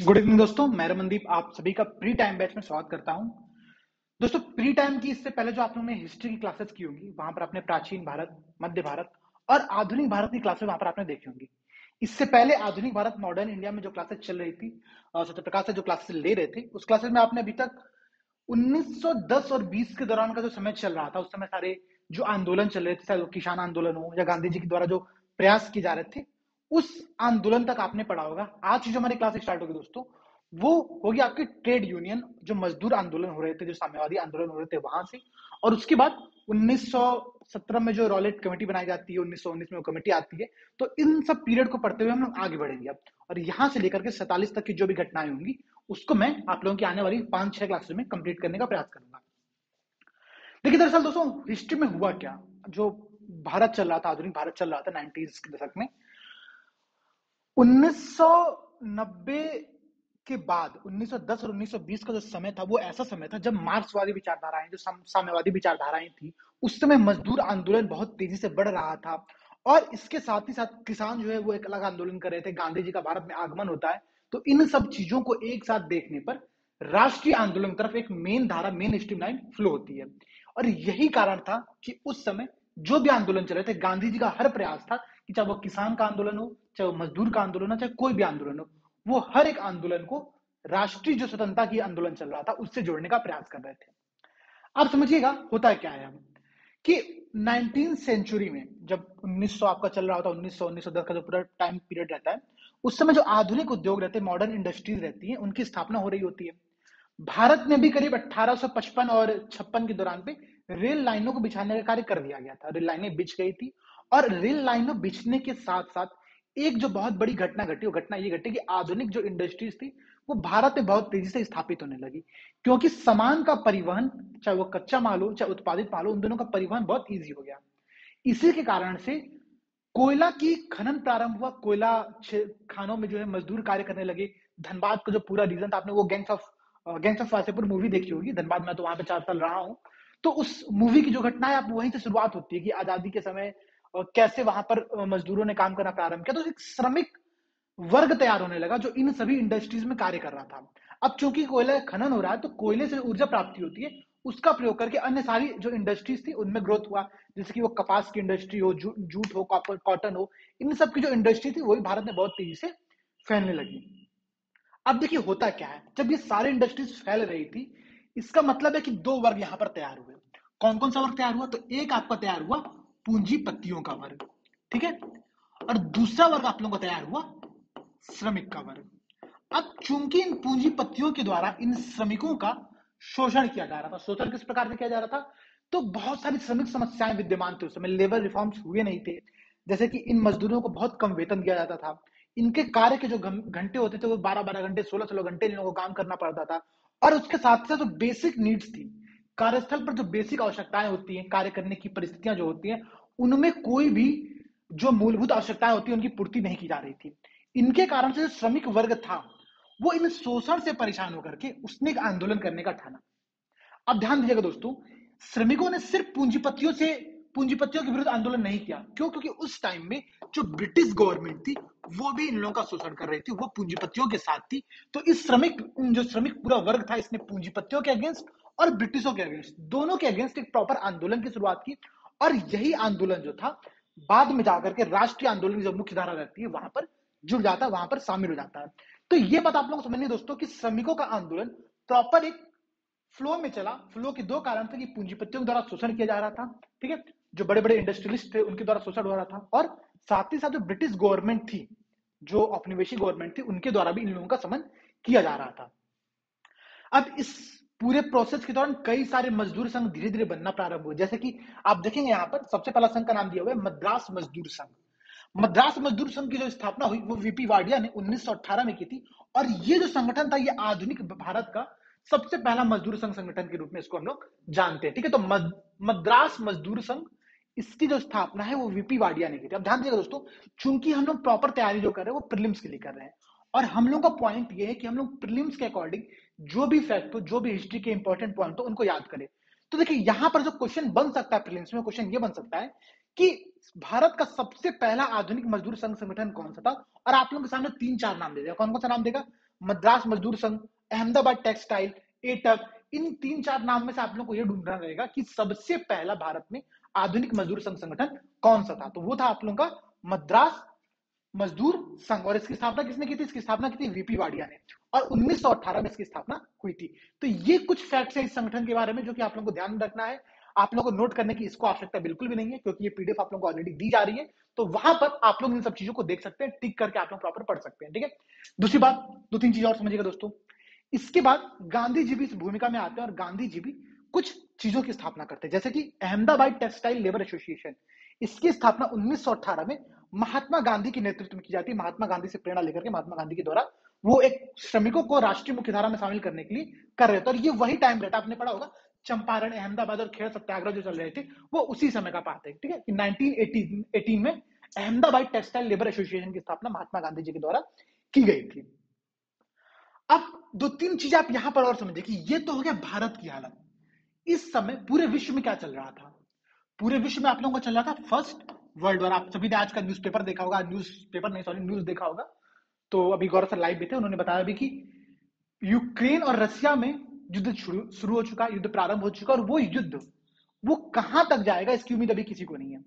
Good evening दोस्तों, मैं रमनदीप आप सभी का प्री टाइम बैच में स्वागत करता हूं। दोस्तों, प्री टाइम की इससे पहले जो आप लोगों ने हिस्ट्री की क्लासेस की होंगी, वहां पर आपने प्राचीन भारत, मध्य भारत और आधुनिक भारत की क्लासेस वहां पर आपने देखी होंगी। इससे पहले आधुनिक भारत मॉडर्न इंडिया में जो क्लासेस चल रही थी, सत्यप्रकाश से जो क्लासेस ले रहे थे, उस क्लासेस में आपने अभी तक 1910 और 20 के दौरान का जो समय चल रहा था, उस समय सारे जो आंदोलन चल रहे थे, चाहे वो किसान आंदोलन हो या गांधी जी के द्वारा जो प्रयास किए जा रहे थे, उस आंदोलन तक आपने पढ़ा होगा। आज की जो हमारी क्लास स्टार्ट होगी दोस्तों, वो होगी आपकी ट्रेड यूनियन, जो मजदूर आंदोलन हो रहे थे, जो साम्यवादी आंदोलन हो रहे थे वहां से। और उसके बाद 1917 में जो रॉलेट कमेटी बनाई जाती है, 1919 में वो कमेटी आती है। तो इन सब पीरियड को पढ़ते हुए हम लोग आगे बढ़ेंगे अब, और यहां से लेकर के 47 तक की जो भी घटनाएं होंगी, उसको मैं आप लोगों की आने वाली 5-6 क्लासेस में कंप्लीट करने का प्रयास करूंगा। देखिए, दरअसल दोस्तों, हिस्ट्री में हुआ क्या, जो भारत चल रहा था, आधुनिक भारत चल रहा था 90s के दशक में, 1990 के बाद 1910 और 1920 का जो समय था, वो ऐसा समय था जब मार्क्सवादी विचारधाराएं, जो साम्यवादी विचारधाराएं थी, उस समय मजदूर आंदोलन बहुत तेजी से बढ़ रहा था। और इसके साथ ही साथ किसान जो है वो एक अलग आंदोलन कर रहे थे, गांधी जी का भारत में आगमन होता है। तो इन सब चीजों को एक साथ देखने पर राष्ट्रीय आंदोलन की तरफ एक मेन धारा, मेन स्ट्रीम लाइन फ्लो होती है। और यही कारण था कि उस समय जो भी आंदोलन चल रहे थे, गांधी जी का हर प्रयास था कि चाहे वो किसान का आंदोलन हो, चाहे वो मजदूर का आंदोलन हो, चाहे कोई भी आंदोलन हो, वो हर एक आंदोलन को राष्ट्रीय जो स्वतंत्रता की आंदोलन चल रहा था उससे जोड़ने का प्रयास कर रहे थे। आप समझिएगा होता क्या है कि 19th सेंचुरी में जब 1900 आपका चल रहा होता है, 1900 1910 का जो पूरा टाइम पीरियड रहता है, उस समय जो आधुनिक उद्योग रहते हैं, मॉडर्न इंडस्ट्रीज रहती हैं, उनकी स्थापना हो रही होती है। भारत में भी करीब 1855 और 56 के दौरान पे रेल लाइनों को बिछाने का कार्य कर दिया गया था। रेल लाइनें बिछ गई थी, और रेल लाइनों बिछने के साथ साथ एक जो बहुत बड़ी घटना घटी, वो घटना ये घटी कि आधुनिक जो इंडस्ट्रीज थी, वो भारत में बहुत तेजी से स्थापित होने लगी। क्योंकि सामान का परिवहन, चाहे वो कच्चा माल हो चाहे उत्पादित माल हो, उन दोनों का परिवहन बहुत ईजी हो गया। इसी के कारण से कोयला की खनन प्रारंभ हुआ। कोयला खानों में जो है मजदूर कार्य करने लगे। धनबाद का जो पूरा रीजन था, आपने वो गैंग्स ऑफ वासेपुर मूवी देखी होगी। धनबाद में तो वहां पे 4 साल रहा हूं। तो उस मूवी की जो घटना है, आप वहीं से शुरुआत होती है कि आजादी के समय कैसे वहां पर मजदूरों ने काम करना प्रारंभ किया। तो एक श्रमिक वर्ग तैयार होने लगा जो इन सभी इंडस्ट्रीज में कार्य कर रहा था। अब चूंकि कोयला खनन हो रहा है, तो कोयले से ऊर्जा प्राप्ति होती है, उसका प्रयोग करके अन्य सारी जो इंडस्ट्रीज थी उनमें ग्रोथ हुआ। जैसे कि वो कपास की इंडस्ट्री हो, जूट हो, कॉटन हो, इन सब की जो इंडस्ट्री थी वही भारत में बहुत तेजी से फैलने लगी। अब देखिए होता क्या है, जब ये सारे इंडस्ट्रीज फैल रही थी, इसका मतलब है कि दो वर्ग यहां पर तैयार हुए। कौन कौन सा वर्ग तैयार हुआ? तो एक आपका तैयार हुआ पूंजीपतियों का वर्ग, ठीक है, और दूसरा वर्ग आप लोगों का तैयार हुआ श्रमिक का वर्ग। अब चूंकि इन पूंजीपतियों के द्वारा इन श्रमिकों का शोषण किया जा रहा था। शोषण किस प्रकार से किया जा रहा था? तो बहुत सारी श्रमिक समस्याएं विद्यमान थे उस समय। लेबर रिफॉर्म्स हुए नहीं थे। जैसे कि इन मजदूरों को बहुत कम वेतन दिया जाता था। इनके कार्य के जो घंटे होते थे, वो 12-12 घंटे, 16-16 घंटे इन लोगों को काम करना पड़ता था। और उसके साथ साथ जो बेसिक नीड्स थी, कार्यस्थल पर जो बेसिक आवश्यकताएं होती हैं, कार्य करने की परिस्थितियां जो होती हैं, उनमें कोई भी जो मूलभूत आवश्यकताएं होती है, उनकी पूर्ति नहीं की जा रही थी। इनके कारण से जो श्रमिक वर्ग था, वो इन शोषण से परेशान होकर के उसने एक आंदोलन करने का ठाना। अब ध्यान दीजिएगा दोस्तों, श्रमिकों ने सिर्फ पूंजीपतियों के विरुद्ध आंदोलन नहीं किया। क्यों? क्योंकि उस टाइम में जो ब्रिटिश गवर्नमेंट थी, वो भी इन लोगों का शोषण कर रही थी, वो पूंजीपतियों के साथ थी। तो जो श्रमिक पूरा वर्ग था, इसने पूंजीपतियों के अगेंस्ट और ब्रिटिशों के अगेंस्ट, दोनों के अगेंस्ट एक प्रॉपर आंदोलन की शुरुआत की। और यही आंदोलन जो था, बाद में जाकर के राष्ट्रीय आंदोलन की जो मुख्य धारा रहती है, वहां पर जुड़ जाता है, वहां पर शामिल हो जाता है। तो ये बात आप लोगों को समझनी है दोस्तों, कि श्रमिकों का आंदोलन प्रॉपर एक फ्लो में चला। फ्लो के दो कारण थे कि पूंजीपतियों के द्वारा शोषण किया जा रहा था, ठीक है, जो बड़े बड़े इंडस्ट्रियलिस्ट थे उनके द्वारा शोषण हो रहा था, और साथ ही साथ जो ब्रिटिश गवर्नमेंट थी, जो औपनिवेशिक गवर्नमेंट थी, उनके द्वारा भी इन लोगों का समन किया जा रहा था। अब इस पूरे प्रोसेस के दौरान कई सारे मजदूर संघ धीरे धीरे बनना प्रारंभ हुए। जैसे कि आप देखेंगे यहाँ पर सबसे पहला संघ का नाम दिया हुआ है मद्रास मजदूर संघ। मद्रास मजदूर संघ की जो स्थापना हुई, वो वीपी वाडिया ने 1918 में की थी। और ये जो संगठन था, ये आधुनिक भारत का सबसे पहला मजदूर संघ संगठन के रूप में इसको हम लोग जानते हैं, ठीक है। तो मद्रास मजदूर संघ, इसकी जो स्थापना है वो वीपी वाडिया ने की थी। अब ध्यान दीजिएगा दोस्तों, चूंकि हम लोग प्रॉपर तैयारी जो कर रहे हैं वो प्रीलिम्स के लिए कर रहे हैं, और हम लोग का पॉइंट ये है कि हम लोग प्रीलिम्स के अकॉर्डिंग जो भी फैक्ट हो, जो भी हिस्ट्री के इंपॉर्टेंट पॉइंट हो, उनको याद करें। तो देखिए यहां पर जो क्वेश्चन बन सकता है प्रीलिम्स में, क्वेश्चन ये बन सकता है कि भारत का सबसे पहला आधुनिक मजदूर संघ संगठन कौन सा था। और आप लोगों के सामने 3-4 नाम दे देगा। कौन कौन सा नाम देगा? मद्रास मजदूर संघ, अहमदाबाद टेक्सटाइल, एटक, इन 3-4 नाम में से आप लोगों को यह ढूंढना रहेगा कि सबसे पहला भारत में आधुनिक मजदूर संघ संगठन कौन सा था। तो वो था आप लोगों का मद्रास मजदूर संघ। और इसकी स्थापना किसने की थी? इसकी स्थापना की थी वीपी वाडिया ने, और 1918 में इसकी स्थापना हुई थी। तो ये कुछ फैक्ट्स है इस संगठन के बारे में जो कि आप लोगों को ध्यान रखना है। आप लोगों को नोट करने की इसको आवश्यकता बिल्कुल भी नहीं है, क्योंकि ये पीडीएफ आप लोगों को ऑलरेडी दी जा रही है, तो वहां पर आप लोग इन सब चीजों को देख सकते हैं, टिक करके आप लोग प्रॉपर पढ़ सकते हैं। ठीक है, दूसरी बात, 2-3 चीजें और समझिएगा दोस्तों। इसके बाद गांधी जी भी इस भूमिका में आते हैं, और गांधी जी भी कुछ चीजों की स्थापना करते हैं, जैसे कि अहमदाबाद टेक्सटाइल लेबर एसोसिएशन। इसकी स्थापना 1918 में महात्मा गांधी के नेतृत्व में की जाती है। महात्मा गांधी से प्रेरणा लेकर के महात्मा गांधी के द्वारा वो एक श्रमिकों को राष्ट्रीय मुख्यधारा में शामिल करने के लिए कर रहे थे। और ये वही टाइम रहता, आपने पढ़ा होगा चंपारण, अहमदाबाद और खेड़ सत्याग्रह जो चल रहे थे, वो उसी समय का पार्ट है। ठीक है, कि 1918 में अहमदाबाद टेक्सटाइल लेबर एसोसिएशन की स्थापना महात्मा गांधी जी के द्वारा की गई थी। अब 2-3 चीजें आप यहां पर और समझिए कि ये तो हो गया भारत की हालत। इस समय पूरे विश्व में क्या चल रहा था? पूरे विश्व में आप लोगों को चल रहा था फर्स्ट वर्ल्ड वॉर। आप सभी ने आज का न्यूज़पेपर देखा होगा, न्यूज़ देखा होगा। तो अभी गौरव सर लाइव भी थे, उन्होंने बताया भी कि यूक्रेन और रशिया में युद्ध शुरू हो चुका, युद्ध प्रारंभ हो चुका, और वो युद्ध वो कहां तक जाएगा इसकी उम्मीद अभी किसी को नहीं है।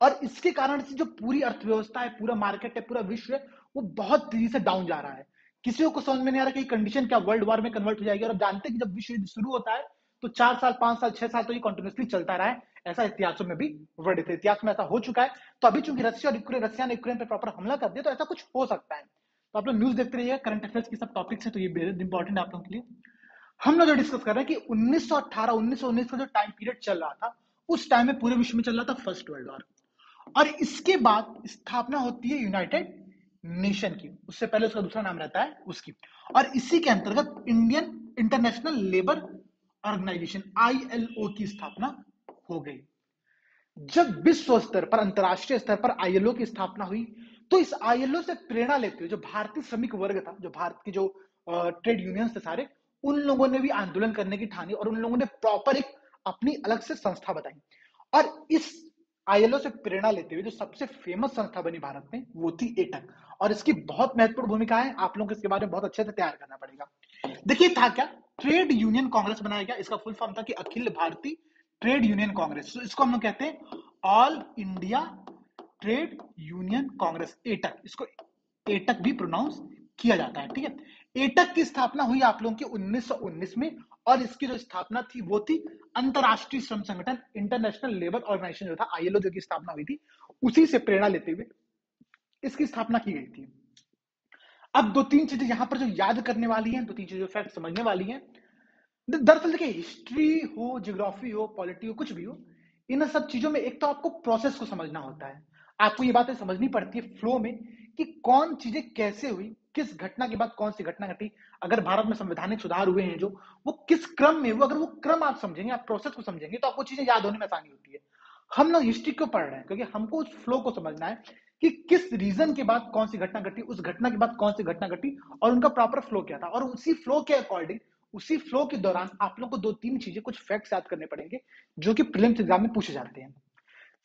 और इसके कारण से जो पूरी अर्थव्यवस्था है, पूरा मार्केट है, पूरा विश्व है, वो बहुत तेजी से डाउन जा रहा है। किसी को समझ में नहीं आ रहा कि कंडीशन क्या वर्ल्ड वॉर में कन्वर्ट हो जाएगी। और आप जानते हैं कि जब विश्व युद्ध शुरू होता है तो 4 साल, 5 साल, 6 साल तो ये कंटिन्यूसली चलता रहा है। ऐसा इतिहासों में भी वर्णित है, इतिहास में ऐसा हो चुका है। तो अभी चूंकि रशिया ने यूक्रेन पर प्रॉपर हमला कर दिया, तो ऐसा कुछ हो सकता है। तो आप लोग न्यूज देखते रहिएगा, करंट अफेयर्स की सब टॉपिक्स है, तो ये बेहद इंपॉर्टेंट है आप लोगों के लिए। हम लोग जो डिस्कस कर रहे हैं कि 1918 1919 का जो टाइम पीरियड चल रहा था, उस टाइम में पूरे विश्व में चल रहा था फर्स्ट वर्ल्ड वॉर। और इसके बाद स्थापना होती है यूनाइटेड नेशन की। उससे पहले उसका दूसरा नाम रहता है उसकी। और इसी के अंतर्गत Indian International Labour Organization ILO की स्थापना हो गई। जब विश्व स्तर पर, अंतरराष्ट्रीय स्तर पर ILO की स्थापना हुई, तो इस ILO से प्रेरणा लेते हुए जो भारतीय श्रमिक वर्ग था, जो भारत के जो ट्रेड यूनियंस थे सारे, उन लोगों ने भी आंदोलन करने की ठानी, और उन लोगों ने प्रॉपर एक अपनी अलग से संस्था बताई। और इस ILO से प्रेरणा लेते हुए जो सबसे फेमस संस्था बनी भारत में, वो थी एटक। और इसकी बहुत महत्वपूर्ण भूमिका है, आप लोगों को इसके बारे में बहुत अच्छे से तैयार करना पड़ेगा। देखिए था क्या, ट्रेड यूनियन कांग्रेस बनाया गया। इसका फुल फॉर्म था कि अखिल भारतीय ट्रेड यूनियन कांग्रेस। तो इसको हम लोग कहते हैं all India trade union Congress, AITUC. इसको एटक भी प्रोनाउंस किया जाता है। ठीक है, एटक की स्थापना हुई आप लोगों की 1919 में। और इसकी जो स्थापना थी वो थी अंतरराष्ट्रीय श्रम संगठन, इंटरनेशनल लेबर ऑर्गेनाइजेशन जो था ILO, जो की स्थापना हुई थी, उसी से प्रेरणा लेते हुए इसकी स्थापना की गई थी। अब 2-3 चीजें यहां पर जो याद करने वाली हैं, 2-3 चीजें फैक्ट समझने वाली हैं। दरअसल देखिए, हिस्ट्री हो, ज्योग्राफी हो, पॉलिटी हो, कुछ भी हो, इन सब चीजों में एक तो आपको प्रोसेस को समझना होता है। आपको ये बातें समझनी पड़ती है फ्लो में कि कौन चीजें कैसे हुई, किस घटना के बाद कौन सी घटना घटी। अगर भारत में संवैधानिक सुधार हुए हैं जो, वो किस क्रम में हुआ, अगर वो क्रम आप समझेंगे, आप प्रोसेस को समझेंगे, तो आपको चीजें याद होने में आसानी होती है। हम लोग हिस्ट्री क्यों पढ़ रहे हैं? क्योंकि हमको उस फ्लो को समझना है कि किस रीजन के बाद कौन सी घटना घटी, उस घटना के बाद कौन सी घटना घटी, और उनका प्रॉपर फ्लो क्या था। और उसी फ्लो के अकॉर्डिंग, उसी फ्लो के दौरान आप लोग को 2-3 चीजें, कुछ फैक्ट्स याद करने पड़ेंगे जो कि प्रीलिम्स एग्जाम में पूछे जाते हैं।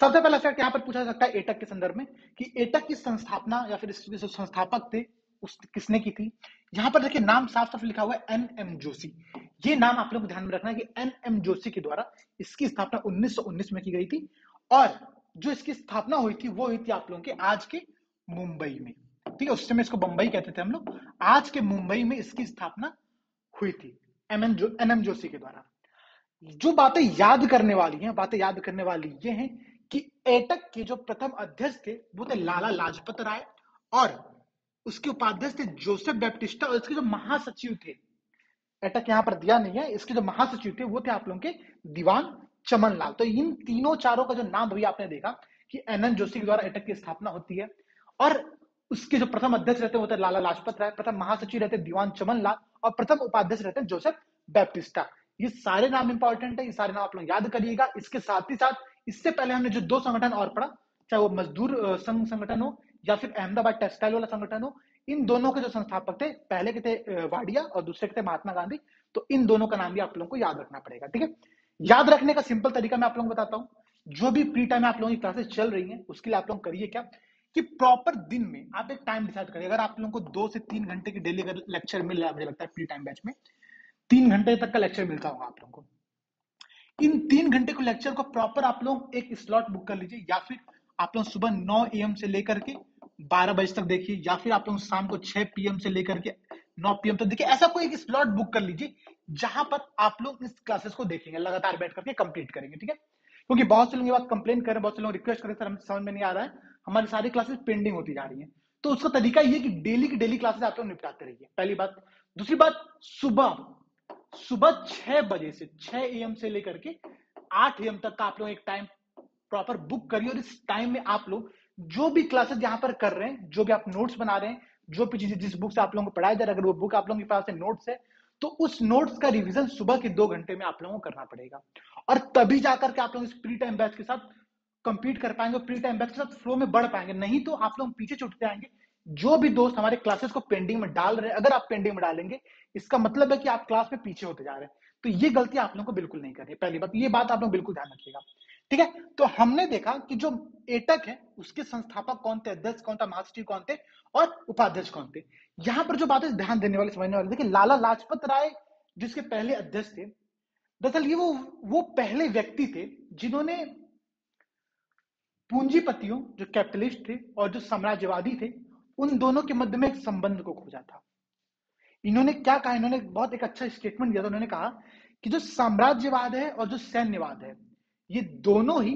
सबसे पहला फैक्ट यहां पर पूछा जा सकता है एटक के संदर्भ में, कि एटक की संस्थापना या फिर इसके जो संस्थापक थे उस किसने की थी। यहां पर देखिए नाम साफ साफ लिखा हुआ है NM जोशी। ये नाम आप लोग को ध्यान में रखना है कि NM जोशी के द्वारा इसकी स्थापना 1919 में की गई थी। और जो इसकी स्थापना हुई थी वो हुई थी आप लोगों के आज के मुंबई में। ठीक है, उस समय इसको बंबई कहते थे हम लोग। आज के मुंबई में इसकी स्थापना हुई थी NM जोशी के द्वारा। जो बातें याद करने वाली हैं, बातें याद करने वाली ये हैं कि एटक के जो प्रथम अध्यक्ष थे वो थे लाला लाजपत राय, और उसके उपाध्यक्ष थे जोसेफ बैप्टिस्टा, और इसके जो महासचिव थे, एटक यहां पर दिया नहीं है, इसके जो महासचिव थे वो थे आप लोगों के दीवान चमन लाल। तो इन तीनों चारों का जो नाम अभी आपने देखा कि NN जोशी के द्वारा एटक की स्थापना होती है, और उसके जो प्रथम अध्यक्ष रहते हैं वो थे लाला लाजपत राय, प्रथम महासचिव रहते दीवान चमन लाल, और प्रथम उपाध्यक्ष रहते हैं जोसेफ बैप्टिस्टा। ये सारे नाम इंपॉर्टेंट है, ये सारे नाम आप लोग याद करिएगा। इसके साथ ही साथ इससे पहले हमने जो 2 संगठन और पढ़ा, चाहे वो मजदूर संघ संगठन हो या फिर अहमदाबाद टेक्सटाइल वाला संगठन हो, इन दोनों के जो संस्थापक थे, पहले के थे वाडिया और दूसरे के थे महात्मा गांधी। तो इन दोनों का नाम भी आप लोगों को याद रखना पड़ेगा। ठीक है, याद रखने का सिंपल तरीका मैं आप लोगों को बताता हूं। जो भी प्री टाइम आप लोगों की क्लासेस चल रही हैं, उसके लिए आप लोग करिए क्या, कि प्रॉपर दिन में आप एक टाइम डिसाइड करें। अगर आप लोगों को 2 से 3 घंटे की डेली अगर लेक्चर मिल रहा है, मुझे लगता है प्री टाइम बैच में 3 घंटे तक का लेक्चर मिलता होगा आप लोगों को। इन 3 घंटे को लेक्चर को प्रॉपर आप लोग एक स्लॉट बुक कर लीजिए, या फिर आप लोग सुबह 9 AM से लेकर के 12 बजे तक देखिए, या फिर आप लोग शाम को 6 PM से लेकर के 9 PM तक देखिए। ऐसा कोई एक स्लॉट बुक कर लीजिए जहां पर आप लोग इस क्लासेस को देखेंगे, लगातार बैठ करके कंप्लीट करेंगे, ठीक है। क्योंकि बहुत से लोग ये बात कंप्लेन कर रहे हैं, बहुत से लोग रिक्वेस्ट कर रहे हैं, सर हमें समझ में नहीं आ रहा है, हमारी सारी क्लासेस पेंडिंग होती जा रही है। तो उसका तरीका ये कि डेली की डेली क्लासेस आप लोग निपटाते रहिए, पहली बात। दूसरी बात, सुबह सुबह 6 बजे से 6 AM से लेकर के 8 AM तक का आप लोग एक टाइम प्रॉपर बुक करिए, और इस टाइम में आप लोग जो भी क्लासेस यहाँ पर कर रहे हैं, जो भी आप नोट्स बना रहे हैं, जो भी चीजें जिस बुक से आप लोगों को पढ़ाया जा रहा है, अगर वो बुक आप लोगों के पास है, नोट्स है, तो उस नोट्स का रिवीजन सुबह के 2 घंटे में आप लोगों को करना पड़ेगा। और तभी जाकर के आप लोग इस प्री टाइम बैच के साथ कंपीट कर पाएंगे, प्री टाइम बैच के साथ फ्लो में बढ़ पाएंगे। नहीं तो आप लोग पीछे छूटते आएंगे। जो भी दोस्त हमारे क्लासेस को पेंडिंग में डाल रहे हैं, अगर आप पेंडिंग में डालेंगे, इसका मतलब है कि आप क्लास में पीछे होते जा रहे हैं। तो ये गलती आप लोगों को बिल्कुल नहीं करनी, पहली बात, ये बात आप लोग बिल्कुल ध्यान रखिएगा, ठीक है। तो हमने देखा कि जो एटक है उसके संस्थापक कौन थे, अध्यक्ष कौन था, महासचिव कौन थे, और उपाध्यक्ष कौन थे। यहां पर जो बातें ध्यान देने वाले, समझने वाले, देखिए लाला लाजपत राय जिसके पहले अध्यक्ष थे, दरअसल ये वो पहले व्यक्ति थे जिन्होंने पूंजीपतियों, जो कैपिटलिस्ट थे, और जो साम्राज्यवादी थे, उन दोनों के मध्य में एक संबंध को खोजा था। इन्होंने क्या कहा, इन्होंने बहुत एक अच्छा स्टेटमेंट दिया था। उन्होंने कहा कि जो साम्राज्यवाद है और जो सैन्यवाद है, ये दोनों ही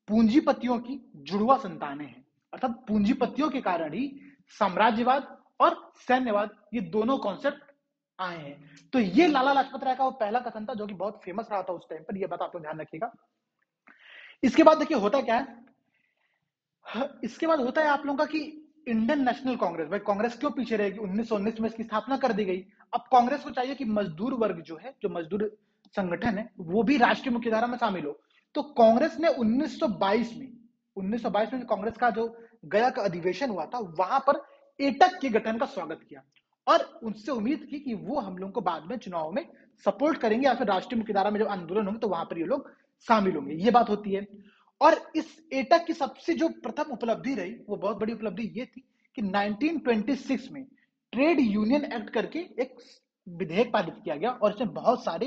पूंजीपतियों की जुड़वा संतानें हैं। अर्थात पूंजीपतियों के कारण ही साम्राज्यवाद और सैन्यवाद, ये दोनों कॉन्सेप्ट आए हैं। तो ये लाला लाजपत राय का वो पहला कथन था, जो कि बहुत फेमस रहा था उस टाइम पर। ये बात आप लोग ध्यान रखिएगा। इसके बाद देखिए होता क्या है, इसके बाद होता है आप लोगों का कि इंडियन नेशनल कांग्रेस, भाई कांग्रेस क्यों पीछे रहेगी, 1919 में इसकी स्थापना कर दी गई। अब कांग्रेस को चाहिए कि मजदूर वर्ग जो है, जो मजदूर संगठन है, वो भी राष्ट्रीय मुख्यधारा में शामिल हो। तो कांग्रेस ने 1922 में कांग्रेस का जो गया का अधिवेशन हुआ था, वहां पर एटक के गठन का स्वागत किया, और उनसे उम्मीद की कि वो हम लोगों को बाद में चुनाव में सपोर्ट करेंगे, या फिर राष्ट्रीय मुख्यधारा में जब आंदोलन होंगे तो वहां पर ये लोग शामिल होंगे, ये बात होती है। और इस एटक की सबसे जो प्रथम उपलब्धि रही, वो बहुत बड़ी उपलब्धि ये थी कि 1926 में ट्रेड यूनियन एक्ट करके एक विधेयक पारित किया गया, और इसमें बहुत सारे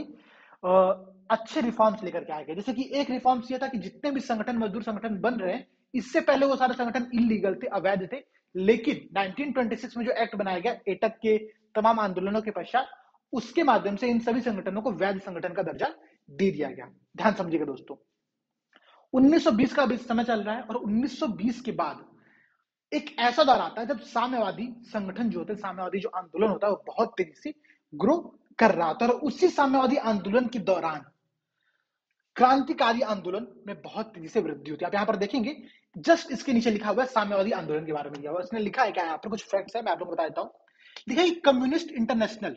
अच्छे रिफॉर्म्स लेकर के आए गए। जैसे कि एक रिफॉर्म्स ये था कि जितने भी संगठन, मजदूर संगठन बन रहे हैं, इससे पहले वो सारे संगठन इलीगल थे, अवैध थे। लेकिन 1926 में जो एक्ट बनाया गया एटक के तमाम आंदोलनों के पश्चात, उसके माध्यम से इन सभी संगठनों को वैध संगठन का दर्जा दे दिया गया। ध्यान समझिएगा दोस्तों, 1920 का अभी समय चल रहा है, और 1920 के बाद एक ऐसा दौर आता है जब साम्यवादी संगठन जो होते हैं, साम्यवादी जो आंदोलन होता है, वो बहुत तेजी से ग्रो कर रहा था। और उसी साम्यवादी आंदोलन के दौरान क्रांतिकारी आंदोलन में बहुत तेजी से वृद्धि होती है। आप यहाँ पर देखेंगे, जस्ट इसके नीचे लिखा हुआ है साम्यवादी आंदोलन के बारे में दिया हुआ है। इसने लिखा है क्या, यहाँ पर कुछ फैक्ट्स है, मैं आप लोगों को बता देता हूँ। देखिए, कम्युनिस्ट इंटरनेशनल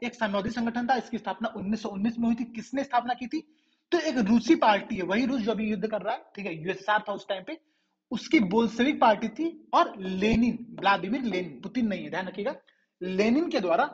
एक साम्यवादी संगठन था। इसकी स्थापना 1919 में हुई थी। किसने स्थापना की थी, तो एक रूसी पार्टी है, वही रूस जो अभी युद्ध कर रहा है, ठीक है, यूएसएसआर था उस टाइम पे, उसकी बोल्शेविक पार्टी थी। और लेनिन, व्लादिमीर लेनिन, पुतिन नहीं है, ध्यान रखिएगा, लेनिन के द्वारा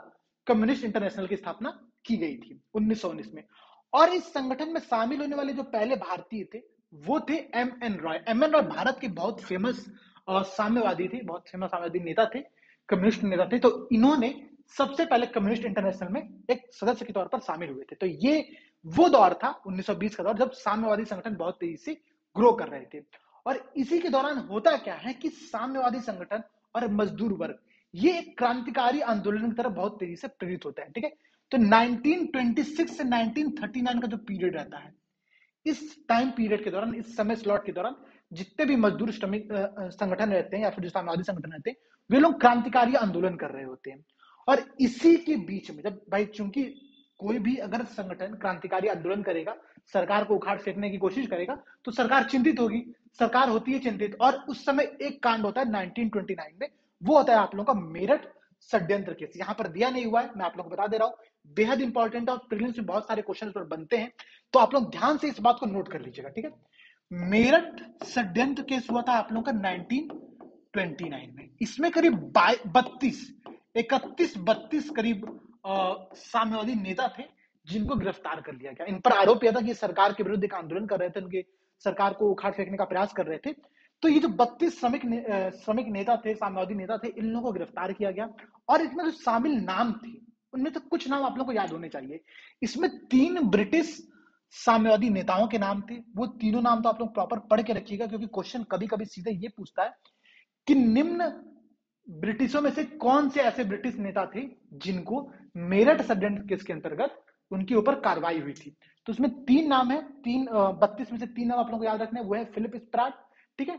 कम्युनिस्ट इंटरनेशनल की स्थापना की गई थी 1919 में। और इस संगठन में शामिल होने वाले जो पहले भारतीय थे, वो थे M.N. रॉय। M.N. रॉय भारत के बहुत फेमस साम्यवादी थे, बहुत फेमस साम्यवादी नेता थे, कम्युनिस्ट नेता थे। तो इन्होंने सबसे पहले कम्युनिस्ट इंटरनेशनल में एक सदस्य के तौर पर शामिल हुए थे। तो ये वो दौर था 1920 का दौर, जब साम्यवादी संगठन बहुत तेजी से ग्रो कर रहे थे। और इसी के दौरान होता क्या है कि साम्यवादी संगठन और मजदूर वर्ग, ये एक क्रांतिकारी आंदोलन की तरफ बहुत तेजी से प्रेरित होता है, ठीक है। तो 1926 से 1939 का जो पीरियड रहता है, इस टाइम पीरियड के दौरान, इस समय स्लॉट के दौरान, जितने भी मजदूर श्रमिक संगठन रहते हैं, या फिर जो साम्यवादी संगठन रहते हैं, वे लोग क्रांतिकारी आंदोलन कर रहे होते हैं। और इसी के बीच में, जब भाई चूंकि कोई भी अगर संगठन क्रांतिकारी आंदोलन करेगा, सरकार को उखाड़ फेंकने की कोशिश करेगा, तो सरकार चिंतित होगी, सरकार होती है चिंतित। और उस समय एक कांड होता है 1929 में, वो होता है आप लोगों का मेरठ षड्यंत्र केस। यहां पर दिया नहीं हुआ है, मैं आप लोगों को बता दे रहा हूं, बेहद इंपॉर्टेंट है, और प्रीलिम्स में बहुत सारे क्वेश्चन पर बनते हैं। तो आप लोग ध्यान से इस बात को नोट कर लीजिएगा, ठीक है। मेरठ षड्यंत्र केस हुआ था आप लोगों का 1929 में। इसमें करीब 32 करीब साम्यवादी नेता थे, जिनको गिरफ्तार कर लिया गया। इन पर आरोप यह था कि सरकार के विरुद्ध एक आंदोलन कर रहे थे, उनके सरकार को उखाड़ फेंकने का प्रयास कर रहे थे। तो ये जो 32 श्रमिक नेता थे, साम्यवादी नेता थे, इन लोगों को गिरफ्तार किया गया। और इसमें जो शामिल नाम थे, उनमें तो कुछ नाम आप लोगों को याद होने चाहिए। इसमें 3 ब्रिटिश साम्यवादी नेताओं के नाम थे। वो तीनों नाम तो आप लोग प्रॉपर पढ़ के रखिएगा, क्योंकि क्वेश्चन कभी कभी सीधे ये पूछता है कि निम्न ब्रिटिशों में से कौन से ऐसे ब्रिटिश नेता थे जिनको मेरठ षड्यंत्र केस के अंतर्गत उनके ऊपर कार्रवाई हुई थी। तो उसमें 3 नाम है, 32 में से 3 नाम आप लोगों को याद रखने हैं। वो है फिलिप स्प्राट, ठीक है,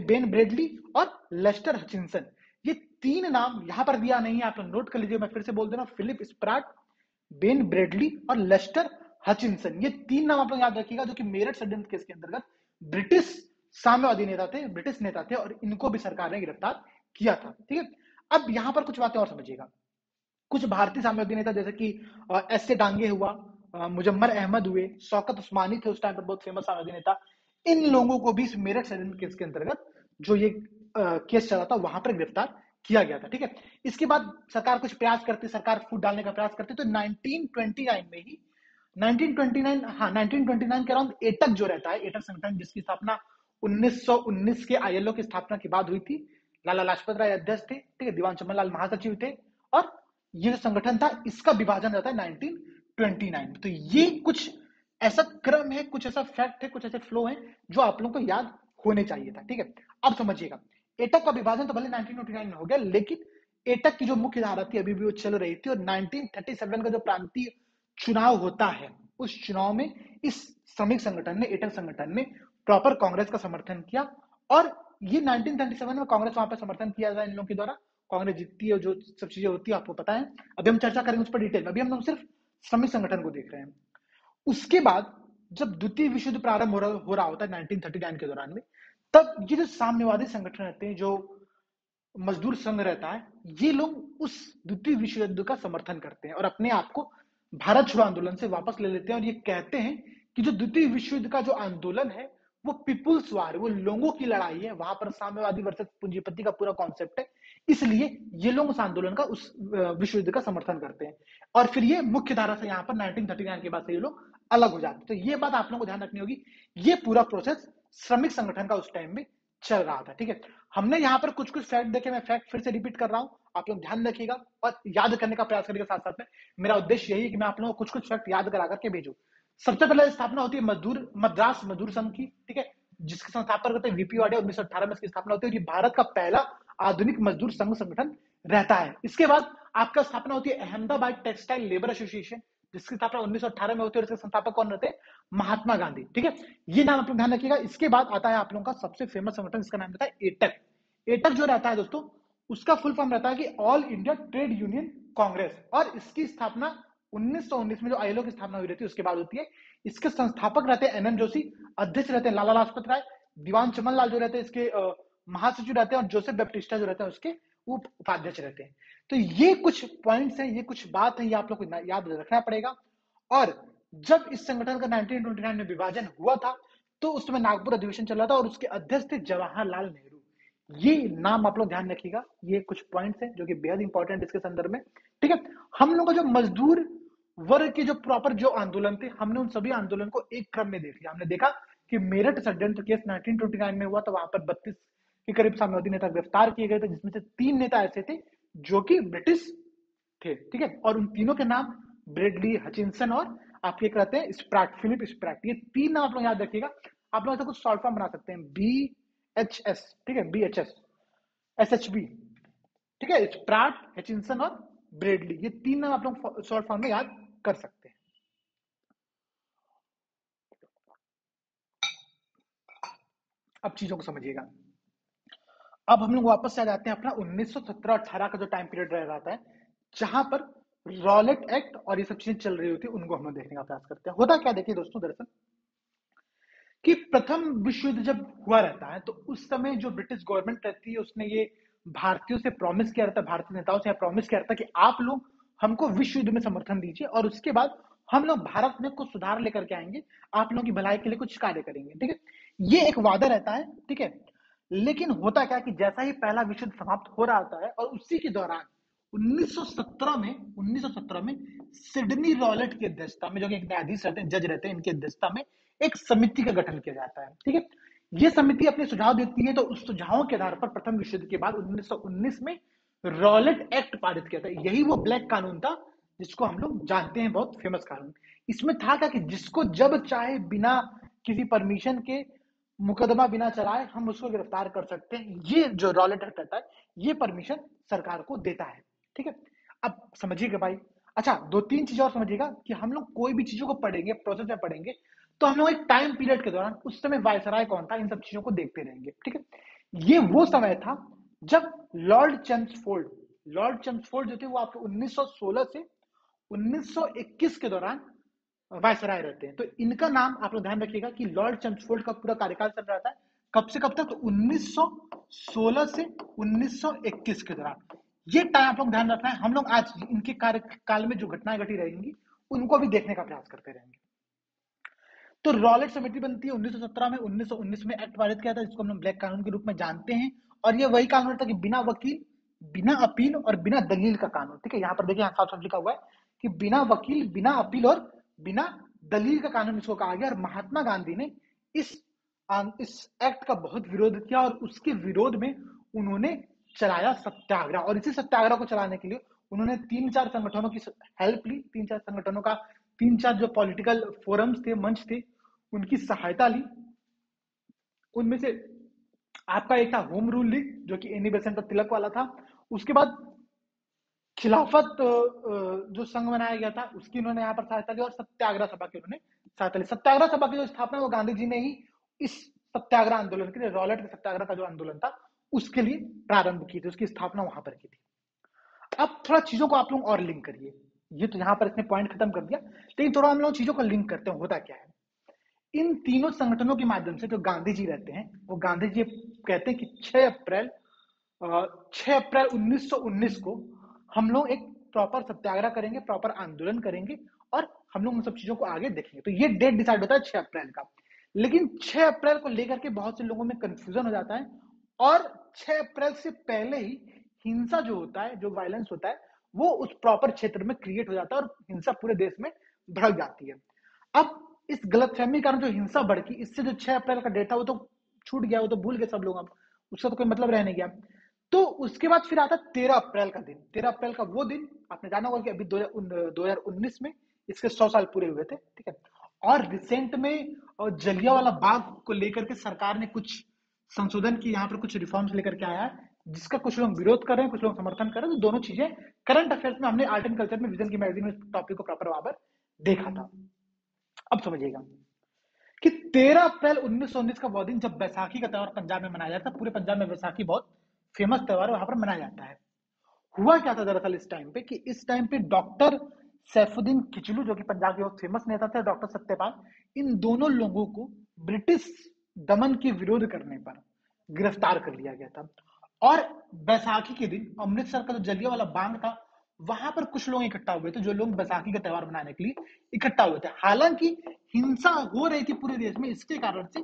बेन ब्रेडली और लेस्टर हचिंसन। ये 3 नाम यहां पर दिया नहीं है, आप लोग नोट कर लीजिए। मैं फिर से बोल दे रहा हूं, फिलिप स्प्राट, बेन ब्रेडली और लेस्टर हचिंसन। ये 3 नाम आप लोग याद रखिएगा, जो कि मेरठ षड्यंत्र केस के अंतर्गत ब्रिटिश साम्यवादी नेता थे, ब्रिटिश नेता थे, और इनको भी सरकार ने गिरफ्तार किया था। ठीक है, अब यहां पर कुछ बातें और समझिएगा। कुछ भारतीय साम्यवादी नेता जैसे कि एस ए डांगे हुआ, मुजम्मर अहमद हुए, शौकत उस्मानी थे उस टाइम पर बहुत फेमस साम्यवादी नेता। इन लोगों को भी इस मेरठ षड्यंत्र केस के अंतर्गत जो ये केस चला था वहां पर गिरफ्तार किया गया था। ठीक है, इसके बाद सरकार कुछ प्रयास करती, सरकार फूट डालने का प्रयास करती, तो 1929 में ही 1929 हाँ 1929 के अराउंड एटक जो रहता है, एटक संगठन जिसकी स्थापना 1919 के आईएलओ की स्थापना के बाद हुई थी। लाला लाजपत राय अध्यक्ष थे, ठीक है, दीवान चमनलाल महासचिव थे, और ये जो संगठन था इसका विभाजन रहता है 1929। तो ये कुछ ऐसा क्रम है, कुछ ऐसा फैक्ट है, कुछ ऐसे फ्लो है जो आप लोगों को याद होने चाहिए था। ठीक है, अब समझिएगा, एटक का विभाजन तो भले 1929 में हो गया, लेकिन एटक की जो मुख्य धारा थी अभी भी वो चल रही थी। और 1937 का जो प्रांतीय चुनाव होता है, उस चुनाव में इस श्रमिक संगठन ने, एटक संगठन ने प्रॉपर कांग्रेस का समर्थन किया। और ये 1937 में कांग्रेस वहां पर समर्थन किया था इन लोगों के द्वारा। कांग्रेस जीतती है, जो सब चीजें होती है आपको पता है। अभी हम चर्चा करेंगे उस पर डिटेल में, अभी हम लोग सिर्फ श्रमिक संगठन को देख रहे हैं। उसके बाद जब द्वितीय विश्व युद्ध प्रारंभ हो रहा होता है 1939 के दौरान में, तब ये जो साम्यवादी संगठन रहते हैं, जो मजदूर संघ रहता है, ये लोग उस द्वितीय विश्व युद्ध का समर्थन करते हैं और अपने आप को भारत छोड़ो आंदोलन से वापस ले लेते हैं। और ये कहते हैं कि जो द्वितीय विश्व युद्ध का जो आंदोलन है वो पीपुल्स वार, वो लोगों की लड़ाई है। वहां पर साम्यवादी वर्सेस पूंजीपति का पूरा कॉन्सेप्ट है, इसलिए ये लोग उस आंदोलन का, उस विश्व युद्ध का समर्थन करते हैं। और फिर ये मुख्य धारा से यहाँ पर 1939 के बाद से ये लोग अलग हो जाते हैं। तो ये बात आप लोगों को ध्यान रखनी होगी, ये पूरा प्रोसेस श्रमिक संगठन का उस टाइम में चल रहा था। ठीक है, हमने यहाँ पर कुछ कुछ फैक्ट देखे, मैं फैक्ट फिर से रिपीट कर रहा हूँ, आप लोग ध्यान रखिएगा और याद करने का प्रयास करिएगा। साथ साथ में मेरा उद्देश्य यही है कि मैं आप लोगों को कुछ कुछ फैक्ट याद करा करके भेजूं। सबसे पहले स्थापना होती है मद्रास मजदूर संघ की, ठीक है, जिसके संस्थापक रहते हैं वीपी वाडे। 1918 में इसकी स्थापना होती है और ये भारत का पहला आधुनिक मजदूर संघ संगठन रहता है। इसके बाद आपका स्थापना होती है अहमदाबाद टेक्सटाइल लेबर एसोसिएशन, जिसकी स्थापना 1918 में होती है और इसके संस्थापक कौन रहते हैं? महात्मा गांधी। ठीक है, ये नाम आप लोग ध्यान रखिएगा। इसके बाद आता है आप लोगों का सबसे फेमस संगठन, जिसका नाम रहता है एटक। एटक जो रहता है दोस्तों, उसका फुल फॉर्म रहता है कि all India trade union Congress, और इसकी स्थापना 1919 में जो आईएलओ की स्थापना हुई रहती है उसके बाद होती है। इसके संस्थापक रहते हैं एनएन जोशी, अध्यक्ष रहते हैं लाला लाजपत राय, दीवान चमन लाल जो रहते हैं इसके महासचिव रहते हैं, और जोसेफ बैप्टिस्टा जो रहते हैं उसके उपाध्यक्ष रहते हैं। तो ये कुछ पॉइंट्स हैं, ये कुछ बात है, ये आप लोग को याद रखना पड़ेगा। और जब इस संगठन का 1929 में विभाजन हुआ था, तो उस समय नागपुर अधिवेशन चल रहा था और उसके अध्यक्ष थे जवाहरलाल नेहरू। ये नाम आप लोग ध्यान रखिएगा, ये कुछ पॉइंट्स हैं जो कि बेहद इंपॉर्टेंट इसके संदर्भ में। ठीक है, हम लोग का जो मजदूर वर्ग के जो प्रॉपर जो आंदोलन थे, हमने उन सभी आंदोलन को एक क्रम में देख लिया। हमने देखा कि मेरठ षड्यंत्र केस 1929 में हुआ, तो वहां पर 32 के करीब साम्यवादी नेता गिरफ्तार किए गए थे, जिसमें से 3 नेता ऐसे थे जो कि ब्रिटिश थे। ठीक है, और उन तीनों के नाम ब्रेडली, हचिंसन और आपके कहते हैं स्प्रैट, फिलिप स्प्रैट। ये 3 नाम आप लोग याद रखिएगा। आप लोग ऐसा कुछ शॉर्ट फॉर्म बना सकते हैं, BHS, ठीक है, BHS, SHB, ठीक है, स्प्रैट, हचिंसन और ब्रेडली। ये 3 नाम आप लोग शॉर्ट फॉर्म में याद कर सकते हैं। अब चीजों को समझिएगा। अब हम लोग वापस आ जाते हैं अपना 1917-18 का जो टाइम पीरियड रह रहा है, जहां पर रॉलेट एक्ट और ये सब चीजें चल रही होती है, उनको हम लोग देखने का प्रयास करते हैं। होता क्या, देखिए दोस्तों, दरअसल कि प्रथम विश्व युद्ध जब हुआ रहता है, तो उस समय जो ब्रिटिश गवर्नमेंट रहती है उसने ये भारतीयों से प्रॉमिस किया रहता है, भारतीय नेताओं से प्रॉमिस किया रहता है कि आप लोग हमको विश्व युद्ध में समर्थन दीजिए और उसके बाद हम लोग भारत में कुछ सुधार लेकर के आएंगे, आप लोगों की भलाई के लिए कुछ कार्य करेंगे। ठीक है, ये एक वादा रहता है। ठीक है, लेकिन होता क्या कि जैसा ही पहला विश्व युद्ध समाप्त हो रहा होता है और उसी के दौरान 1917 में सिडनी रॉलेट की अध्यक्षता में, जो कि एक न्यायाधीश रहते हैं, जज रहते हैं, इनकी अध्यक्षता में एक समिति का गठन किया जाता है। ठीक है, ये समिति अपने सुझाव देती है, तो उस सुझावों के आधार पर प्रथम विश्व युद्ध के बाद 1919 में रॉलेट एक्ट पारित किया था। यही वो ब्लैक कानून था जिसको हम लोग जानते हैं, बहुत फेमस कानून। इसमें था क्या कि जिसको जब चाहे बिना किसी परमिशन के मुकदमा बिना चलाए हम उसको गिरफ्तार कर सकते हैं। ये जो रॉलेट एक्ट रहता है, ये परमिशन सरकार को देता है। ठीक है, अब समझिएगा भाई। अच्छा, दो तीन चीजें और समझिएगा कि हम लोग कोई भी चीजों को पढ़ेंगे, प्रोसेस में पढ़ेंगे, तो हम लोग एक टाइम पीरियड के दौरान उस समय वायसराय कौन था, इन सब चीजों को देखते रहेंगे। ठीक है, ये वो समय था जब लॉर्ड चेम्सफोर्ड जो थे वो आपको 1916 से 1921 के दौरान वायसराय रहते हैं। तो इनका नाम आप लोग ध्यान रखिएगा कि लॉर्ड चेम्सफोर्ड का पूरा कार्यकाल चल रहा था कब से कब तक, तो 1916 से 1921 के दौरान। ये टाइम आप लोग ध्यान रखना है। हम लोग आज इनके कार्यकाल में जो घटनाएं घटी रहेंगी उनको भी देखने का प्रयास करते रहेंगे। तो रॉलेट समिति बनती है 1917 में, 1919 में एक्ट पारित किया था जिसको हम लोग ब्लैक कानून के रूप में जानते हैं। और ये वही कानून था कि बिना वकील, बिना अपील और बिना दलील का कानून। ठीक है, यहाँ पर देखिए साफ साफ लिखा हुआ है कि बिना वकील, बिना अपील और बिना दलील का कानून इसको कहा गया। और महात्मा गांधी ने इस इस एक्ट का बहुत विरोध किया और उसके विरोध में उन्होंने चलाया सत्याग्रह। और इसी सत्याग्रह को चलाने के लिए उन्होंने तीन चार संगठनों की हेल्प ली, तीन चार संगठनों का, तीन चार जो पॉलिटिकल फोरम्स थे, मंच थे, उनकी सहायता ली। उनमें से आपका एक था होम रूल लीग जो कि एनी बेसेंट तिलक वाला था। उसके बाद खिलाफत जो संघ बनाया गया था उसकी उन्होंने यहाँ पर सहायता ली, और सत्याग्रह सभा की उन्होंने सहायता ली। सत्याग्रह सभा की जो स्थापना वो गांधी जी ने ही इस सत्याग्रह आंदोलन के लिए, रॉलेट के सत्याग्रह का जो आंदोलन था उसके लिए प्रारंभ की थी, उसकी स्थापना वहां पर की थी। अब थोड़ा चीजों को आप लोग और लिंक करिए। ये तो यहाँ पर इसने पॉइंट खत्म कर दिया, लेकिन थोड़ा हम लोग चीजों को लिंक करते हैं होता क्या है। इन तीनों संगठनों के माध्यम से जो गांधी जी रहते हैं, वो गांधी जी कहते हैं कि 6 अप्रैल 1919 को हम लोग एक प्रॉपर सत्याग्रह करेंगे, प्रॉपर आंदोलन करेंगे और हम लोग उन सब चीजों को आगे देखेंगे। तो ये डेट डिसाइड होता है 6 अप्रैल का। लेकिन 6 अप्रैल को लेकर के बहुत से लोगों में कंफ्यूजन हो जाता है, और 6 अप्रैल से पहले ही हिंसा जो होता है, जो वायलेंस होता है, वो उस प्रॉपर क्षेत्र में क्रिएट हो जाता है और हिंसा पूरे देश में भड़क जाती है। अब इस गलतफहमी के कारण जो हिंसा भड़की, इससे जो 6 अप्रैल का डेट था वो तो छूट गया, वो तो भूल गए सब लोग, अब उसका तो कोई मतलब रह नहीं गया। तो उसके बाद फिर आता 13 अप्रैल का दिन। 13 अप्रैल का वो दिन आपने जाना होगा कि अभी 2019 में इसके 100 साल पूरे हुए थे। ठीक है, और रिसेंट में जलियांवाला बाग को लेकर के सरकार ने कुछ संशोधन की, यहाँ पर कुछ रिफॉर्म्स लेकर के आया है, जिसका कुछ लोग विरोध कर रहे हैं, कुछ लोग समर्थन कर रहे हैं। तो दोनों चीजें करंट अफेयर्स में हमने आर्ट एंड कल्चर में विजन की मैगजीन में टॉपिक को प्रॉपर वहां पर देखा था। अब समझिएगा कि 13 अप्रैल 1919 का वो दिन जब बैसाखी का त्योहार पंजाब में मनाया जाता है। पूरे पंजाब में बैसाखी बहुत फेमस त्योहार है, वहां पर मनाया जाता है। हुआ क्या था दरअसल इस टाइम पे कि इस टाइम पे डॉक्टर सैफुद्दीन किचलू जो कि पंजाब के बहुत फेमस नेता थे, डॉक्टर सत्यपाल, इन दोनों लोगों को ब्रिटिश दमन के विरोध करने पर गिरफ्तार कर लिया गया था। और बैसाखी के दिन अमृतसर का जो जलियांवाला बाग था वहां पर कुछ लोग इकट्ठा हुए थे, जो लोग बैसाखी का त्योहार मनाने के लिए इकट्ठा हुए थे। हालांकि हिंसा हो रही थी पूरे देश में, इसके कारण से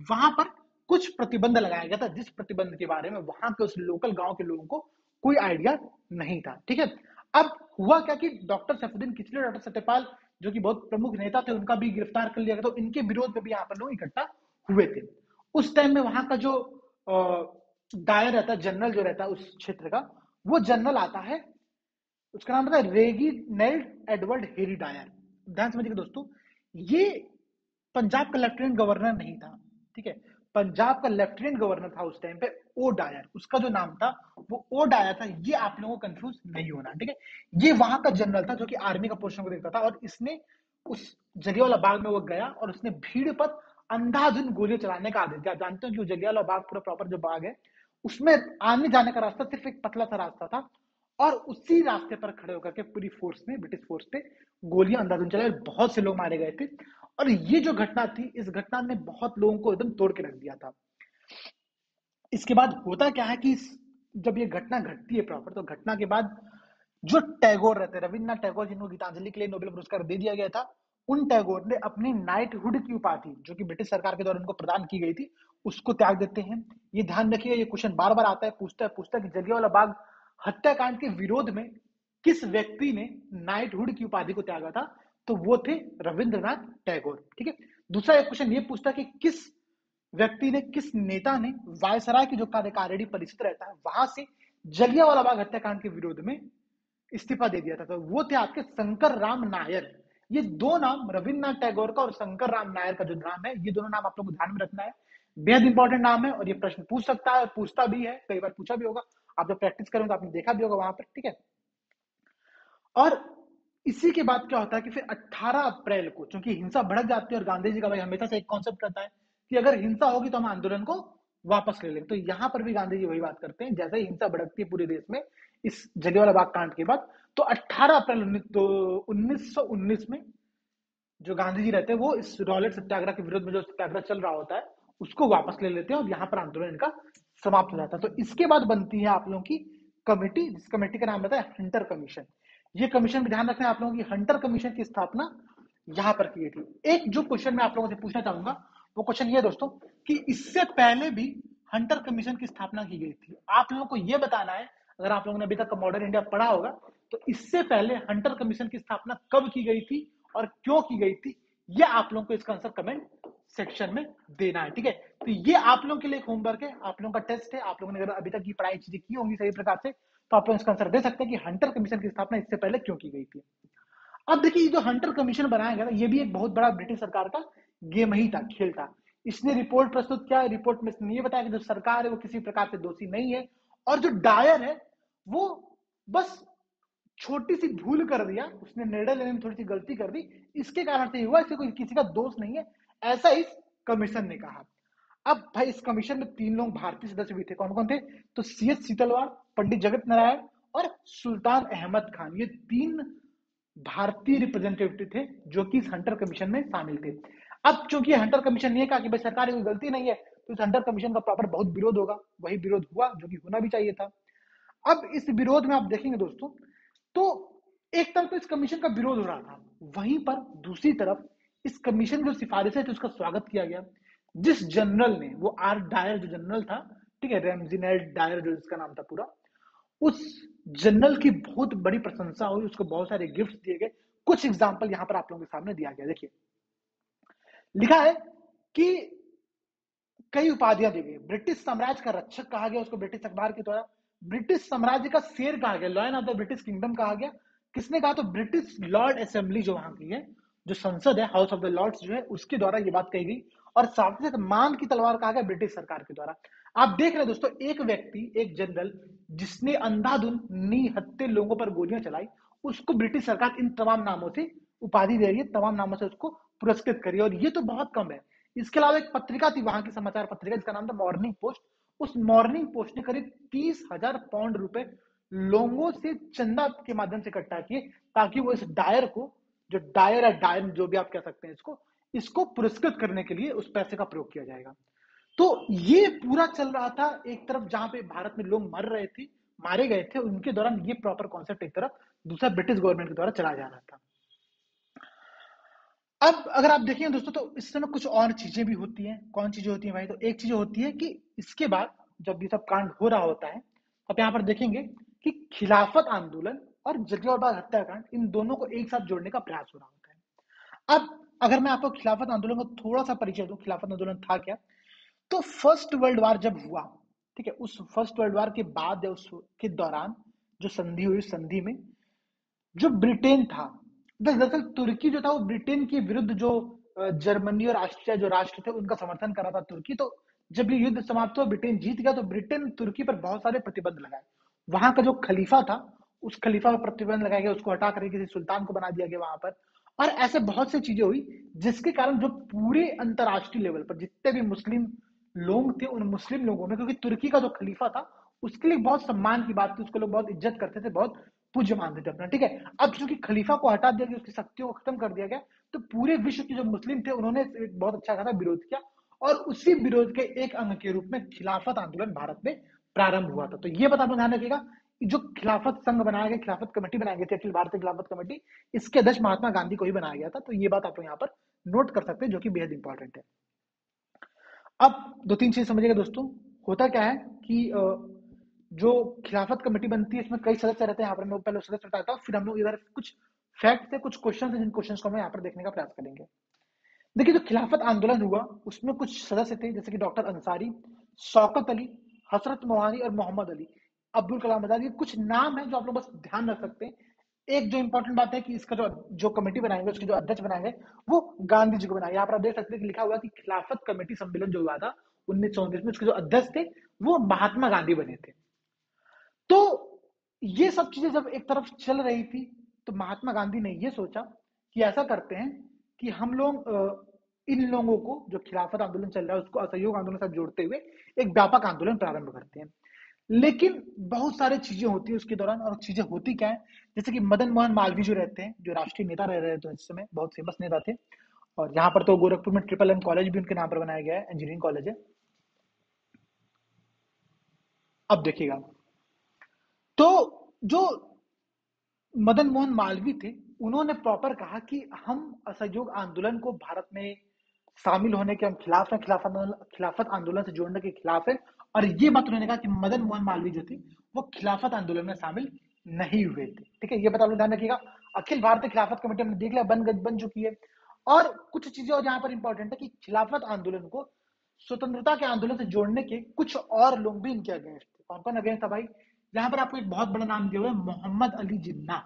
वहां पर कुछ प्रतिबंध लगाया गया था, जिस प्रतिबंध के बारे में वहां के उस लोकल गांव के लोगों को कोई आइडिया नहीं था। ठीक है, अब हुआ क्या कि डॉक्टर सैफुद्दीन किचलू, डॉक्टर सत्यपाल जो कि बहुत प्रमुख नेता थे, उनका भी गिरफ्तार कर लिया गया। तो इनके विरोध में भी यहाँ पर लोग इकट्ठा हुए थे। उस टाइम में वहां का जो डायर रहता है, जनरल जो रहता है उस क्षेत्र का, वो जनरल आता है, उसका नाम था रेगिनेल्ड एडवर्ड हेरी डायर। ध्यान समझिएगा दोस्तों, ये पंजाब का लेफ्टिनेंट गवर्नर नहीं था। ठीक है, पंजाब का लेफ्टिनेंट गवर्नर था उस टाइम पे ओ डायर, उसका जो नाम था वो ओ डायर था। ये आप लोगों को कंफ्यूज नहीं होना। ठीक है, ये वहां का जनरल था जो कि आर्मी का पोर्शन को देखता था, और इसने उस जलियांवाला बाग में वो गया और उसने भीड़ पर अंधाधुंध गोली चलाने का आदेश दिया। जानते हो कि जलियांवाला बाग पूरा प्रॉपर जो बाग है उसमें आने जाने का रास्ता सिर्फ एक पतला सा रास्ता था, और उसी रास्ते पर खड़े होकर के पूरी फोर्स ने, ब्रिटिश फोर्स पे गोलियां अंधाधुंध चलाई, बहुत से लोग मारे गए थे। और ये जो घटना थी, इस घटना ने बहुत लोगों को एकदम तोड़ के रख दिया था। इसके बाद होता क्या है कि जब ये घटना घटती है प्रॉपर, तो घटना के बाद जो टैगोर रहते, रविन्द्रनाथ टैगोर जिनको गीतांजलि के लिए नोबेल पुरस्कार दे दिया गया था, उन टैगोर ने अपनी नाइटहुड की उपाधि जो कि ब्रिटिश सरकार के द्वारा उनको प्रदान की गई थी, उसको त्याग देते हैं। ये ध्यान रखिए, ये क्वेश्चन बार बार आता है, पूछता है कि जलियांवाला बाग हत्याकांड के विरोध में किस व्यक्ति ने नाइटहुड की उपाधि को त्यागा था, तो वो थे रविंद्रनाथ टैगोर। ठीक है, दूसरा एक क्वेश्चन ये पूछता है कि किस व्यक्ति ने, किस नेता ने वायसराय की जो कार्यकारिणी परिषद रहता है वहां से जलियांवाला बाग हत्याकांड के विरोध में इस्तीफा दे दिया था? तो वो थे आपके शंकर राम नायर। ये दो नाम, रविन्द्रनाथ टैगोर का और शंकर राम नायर का जो नाम है, ये दोनों नाम आप लोग को ध्यान में रखना है। बेहद इंपॉर्टेंट नाम है और ये प्रश्न पूछ सकता है, पूछता भी है, कई बार पूछा भी होगा। आप जब प्रैक्टिस करेंगे तो आपने देखा भी होगा वहां पर, ठीक है। और इसी के बाद क्या होता है कि फिर 18 अप्रैल को, क्योंकि हिंसा भड़क जाती है और गांधी जी का भाई हमेशा से एक कॉन्सेप्ट रहता है कि अगर हिंसा होगी तो हम आंदोलन को वापस ले लेंगे। तो यहां पर भी गांधी जी वही बात करते हैं, जैसे ही हिंसा भड़कती है पूरे देश में इस जलियांवाला बाग कांड के बाद, तो 18 अप्रैल 1919 में जो गांधी जी रहते हैं वो इस रॉलेट सत्याग्रह के विरुद्ध में जो सत्याग्रह चल रहा होता है उसको वापस ले लेते हैं और यहाँ पर आंदोलन इनका समाप्त हो जाता है। तो इसके बाद बनती है आप लोगों की कमेटी, जिस कमेटी का नाम रहता है हंटर कमीशन। ये कमीशन भी ध्यान रखना है आप लोगों की, हंटर कमीशन की स्थापना यहाँ पर की गई थी। एक जो क्वेश्चन मैं आप लोगों से पूछना चाहूंगा वो क्वेश्चन ये दोस्तों कि इससे पहले भी हंटर कमीशन की स्थापना की गई थी। आप लोगों को ये बताना है, अगर आप लोगों ने अभी तक मॉडर्न इंडिया पढ़ा होगा तो इससे पहले हंटर कमीशन की स्थापना कब की गई थी और क्यों की गई थी, ये आप लोगों को इसका आंसर कमेंट सेक्शन में देना है, ठीक है। तो ये आप लोगों के लिए एक होमवर्क है, आप लोगों का टेस्ट है। आप लोगों ने अगर अभी तक की पढ़ाई चीजें की होंगी सही प्रकार से तो आप लोग इसका आंसर दे सकते हैं कि हंटर कमीशन की स्थापना इससे पहले क्यों की गई थी। अब देखिए, जो हंटर कमीशन बनाया गया था ये भी एक बहुत बड़ा ब्रिटिश सरकार का गेम ही था, खेल था। इसने रिपोर्ट प्रस्तुत किया, रिपोर्ट में इसने ये बताया कि जो सरकार है वो किसी प्रकार से दोषी नहीं है और जो डायर है वो बस छोटी सी भूल कर दिया, उसने निर्णय लेने में थोड़ी सी गलती कर दी, इसके कारण से हुआ, इससे कोई किसी का दोष नहीं है, ऐसा इस कमीशन ने कहा। अब भाई इस कमीशन में 3 लोग भारतीय सदस्य भी थे। कौन कौन थे? तो सीएच सीतलवाड़, पंडित जगत नारायण और सुल्तान अहमद खान। ये 3 भारतीय रिप्रेजेंटेटिव थे जो कि इस हंटर कमीशन में शामिल थे। अब चूंकि हंटर कमीशन ने कहा कि भाई सरकार की कोई गलती नहीं है तो इस हंटर कमीशन का प्रॉपर बहुत विरोध होगा, वही विरोध हुआ जो कि होना भी चाहिए था। अब इस विरोध में आप देखेंगे दोस्तों तो एक तरफ तो इस कमीशन का विरोध हो रहा था, वहीं पर दूसरी तरफ इस कमीशन की जो सिफारिश है तो उसका स्वागत किया गया। जिस जनरल ने, वो आर डायर जो जनरल था, ठीक है, रेमजिनेल्ड डायर जो इसका नाम था पूरा, उस जनरल की बहुत बड़ी प्रशंसा हुई, उसको बहुत सारे गिफ्ट दिए गए। कुछ एग्जाम्पल यहां पर आप लोगों के सामने दिया गया, देखिए लिखा है कि कई उपाधियां दी गई। ब्रिटिश साम्राज्य का रक्षक कहा गया उसको ब्रिटिश अखबार के द्वारा, ब्रिटिश साम्राज्य का शेर कहा गया, lion of the British kingdom कहा गया। किसने कहा? तो ब्रिटिश लॉर्ड असेंबली जो वहां की है, जो संसद है, हाउस ऑफ द लॉर्ड्स जो है, उसके द्वारा ये बात कही गई। और साथ ही साथ मान की तलवार कहा गया ब्रिटिश सरकार के द्वारा। आप देख रहे हैं दोस्तों, एक व्यक्ति, एक जनरल जिसने अंधाधुंध निहत्थे लोगों पर गोलियां चलाई, उसको ब्रिटिश सरकार इन तमाम नामों से उपाधि दे रही है, तमाम नामों से उसको पुरस्कृत करी है, और ये तो बहुत कम है। इसके अलावा एक पत्रिका थी वहां की, समाचार पत्रिका, जिसका नाम था मॉर्निंग पोस्ट। उस मॉर्निंग पोस्ट ने करीब 30,000 पाउंड रुपए लोगों से चंदा के माध्यम से इकट्ठा किए ताकि वो इस डायर को, जो डायर है, डायर जो भी आप कह सकते हैं इसको, इसको पुरस्कृत करने के लिए उस पैसे का प्रयोग किया जाएगा। तो ये पूरा चल रहा था एक तरफ, जहां पे भारत में लोग मर रहे थे, मारे गए थे, उनके दौरान ये प्रॉपर कॉन्सेप्ट एक तरफ, दूसरा ब्रिटिश गवर्नमेंट के द्वारा चला जा रहा था। अब अगर आप देखें दोस्तों तो इस समय कुछ और चीजें भी होती हैं। कौन चीजें होती हैं भाई? तो एक चीज होती है कि इसके बाद जब ये सब कांड हो रहा होता है, आप यहाँ पर देखेंगे कि खिलाफत आंदोलन और जलियांवाला बाग हत्याकांड, इन दोनों को एक साथ जोड़ने का प्रयास हो रहा होता है। अब अगर मैं आपको खिलाफत आंदोलन का थोड़ा सा परिचय दूं, खिलाफत आंदोलन था क्या? तो फर्स्ट वर्ल्ड वार जब हुआ, ठीक है, उस फर्स्ट वर्ल्ड वार के बाद या उसके दौरान जो संधि हुई, संधि में जो ब्रिटेन था, दरअसल तुर्की जो था वो ब्रिटेन के विरुद्ध, जो जर्मनी और ऑस्ट्रिया जो राष्ट्र थे उनका समर्थन कर रहा था तुर्की। तो जब ये युद्ध समाप्त हुआ, ब्रिटेन जीत गया, तो ब्रिटेन तुर्की पर बहुत सारे प्रतिबंध लगाए। वहां का जो खलीफा था, उस खलीफा पर प्रतिबंध लगाया गया, उसको हटा करके किसी सुल्तान को बना दिया गया वहां पर। और ऐसे बहुत सी चीजें हुई जिसके कारण जो पूरे अंतरराष्ट्रीय लेवल पर जितने भी मुस्लिम लोग थे, उन मुस्लिम लोगों में, क्योंकि तुर्की का जो खलीफा था उसके लिए बहुत सम्मान की बात थी, उसको लोग बहुत इज्जत करते थे, बहुत पूज्य मानते थे अपना, ठीक है। अब चूंकि खलीफा को हटा दिया गया, उसकी शक्तियों को खत्म कर दिया गया, तो पूरे विश्व के जो मुस्लिम थे उन्होंने एक बहुत अच्छा खासा विरोध किया, और उसी विरोध के एक अंग के रूप में खिलाफत आंदोलन भारत में प्रारंभ हुआ था। तो ये बात आप ध्यान रखिएगा, जो खिलाफत संघ बनाया गया, खिलाफत कमेटी बनाई गई थी, अखिल भारतीय खिलाफत कमेटी, इसके अध्यक्ष महात्मा गांधी को ही बनाया गया था। तो ये बात आप लोग यहाँ पर नोट कर सकते हैं, जो कि बेहद इंपॉर्टेंट है। अब दो तीन चीज समझिएगा दोस्तों, होता क्या है कि जो खिलाफत कमेटी बनती है इसमें कई सदस्य रहते हैं। यहाँ पर मैं पहले सदस्य बताता हूँ, फिर हम लोग इधर कुछ फैक्ट है, कुछ क्वेश्चन है, जिन क्वेश्चन को हम यहाँ पर देखने का प्रयास करेंगे। देखिए, जो खिलाफत आंदोलन हुआ उसमें कुछ सदस्य थे जैसे कि डॉक्टर अंसारी, शौकत अली, हसरत मोहानी और मोहम्मद अली, अब्दुल कलाम आजाद। ये कुछ नाम है जो आप लोग बस ध्यान रख सकते हैं। एक जो इंपॉर्टेंट बात है कि इसका जो जो कमेटी बनाएंगे, उसके जो अध्यक्ष बनाएंगे, वो गांधी जी को बनाएंगे। यहाँ पर आप देख सकते हैं कि लिखा हुआ है कि खिलाफत कमेटी सम्मेलन जो हुआ था 1919 में, उसके जो अध्यक्ष थे वो महात्मा गांधी बने थे। तो ये सब चीजें जब एक तरफ चल रही थी, तो महात्मा गांधी ने ये सोचा कि ऐसा करते हैं कि हम लोग इन लोगों को, जो खिलाफत आंदोलन चल रहा है उसको असहयोग आंदोलन के साथ जोड़ते हुए एक व्यापक आंदोलन प्रारंभ करते हैं। लेकिन बहुत सारी चीजें होती है उसके दौरान, और चीजें होती क्या है, जैसे कि मदन मोहन मालवीय जो रहते हैं, जो राष्ट्रीय नेता रह रहे थे उस समय, बहुत फेमस नेता थे। और यहाँ पर तो गोरखपुर में ट्रिपल एम कॉलेज भी उनके नाम पर बनाया गया है, इंजीनियरिंग कॉलेज है। अब देखिएगा, तो जो मदन मोहन मालवीय थे, उन्होंने प्रॉपर कहा कि हम असहयोग आंदोलन को भारत में शामिल होने के हम खिलाफ हैं, खिलाफत आंदोलन से जोड़ने के खिलाफ है। और ये बात उन्होंने कहा कि मदन मोहन मालवीय जो थे वो खिलाफत आंदोलन में शामिल नहीं हुए थे। ठीक है, ये बात आप लोग ध्यान रखिएगा। अखिल भारतीय खिलाफत कमेटी हमने देख लिया, बन चुकी है। और कुछ चीजें और यहाँ पर इंपॉर्टेंट है कि खिलाफत आंदोलन को स्वतंत्रता के आंदोलन से जोड़ने के कुछ और लोग भी इनके अगेंस्ट थे। कौन कौन अगेंस्ट था भाई? यहाँ पर आपको एक बहुत बड़ा नाम दिया हुआ है, मोहम्मद अली जिन्ना।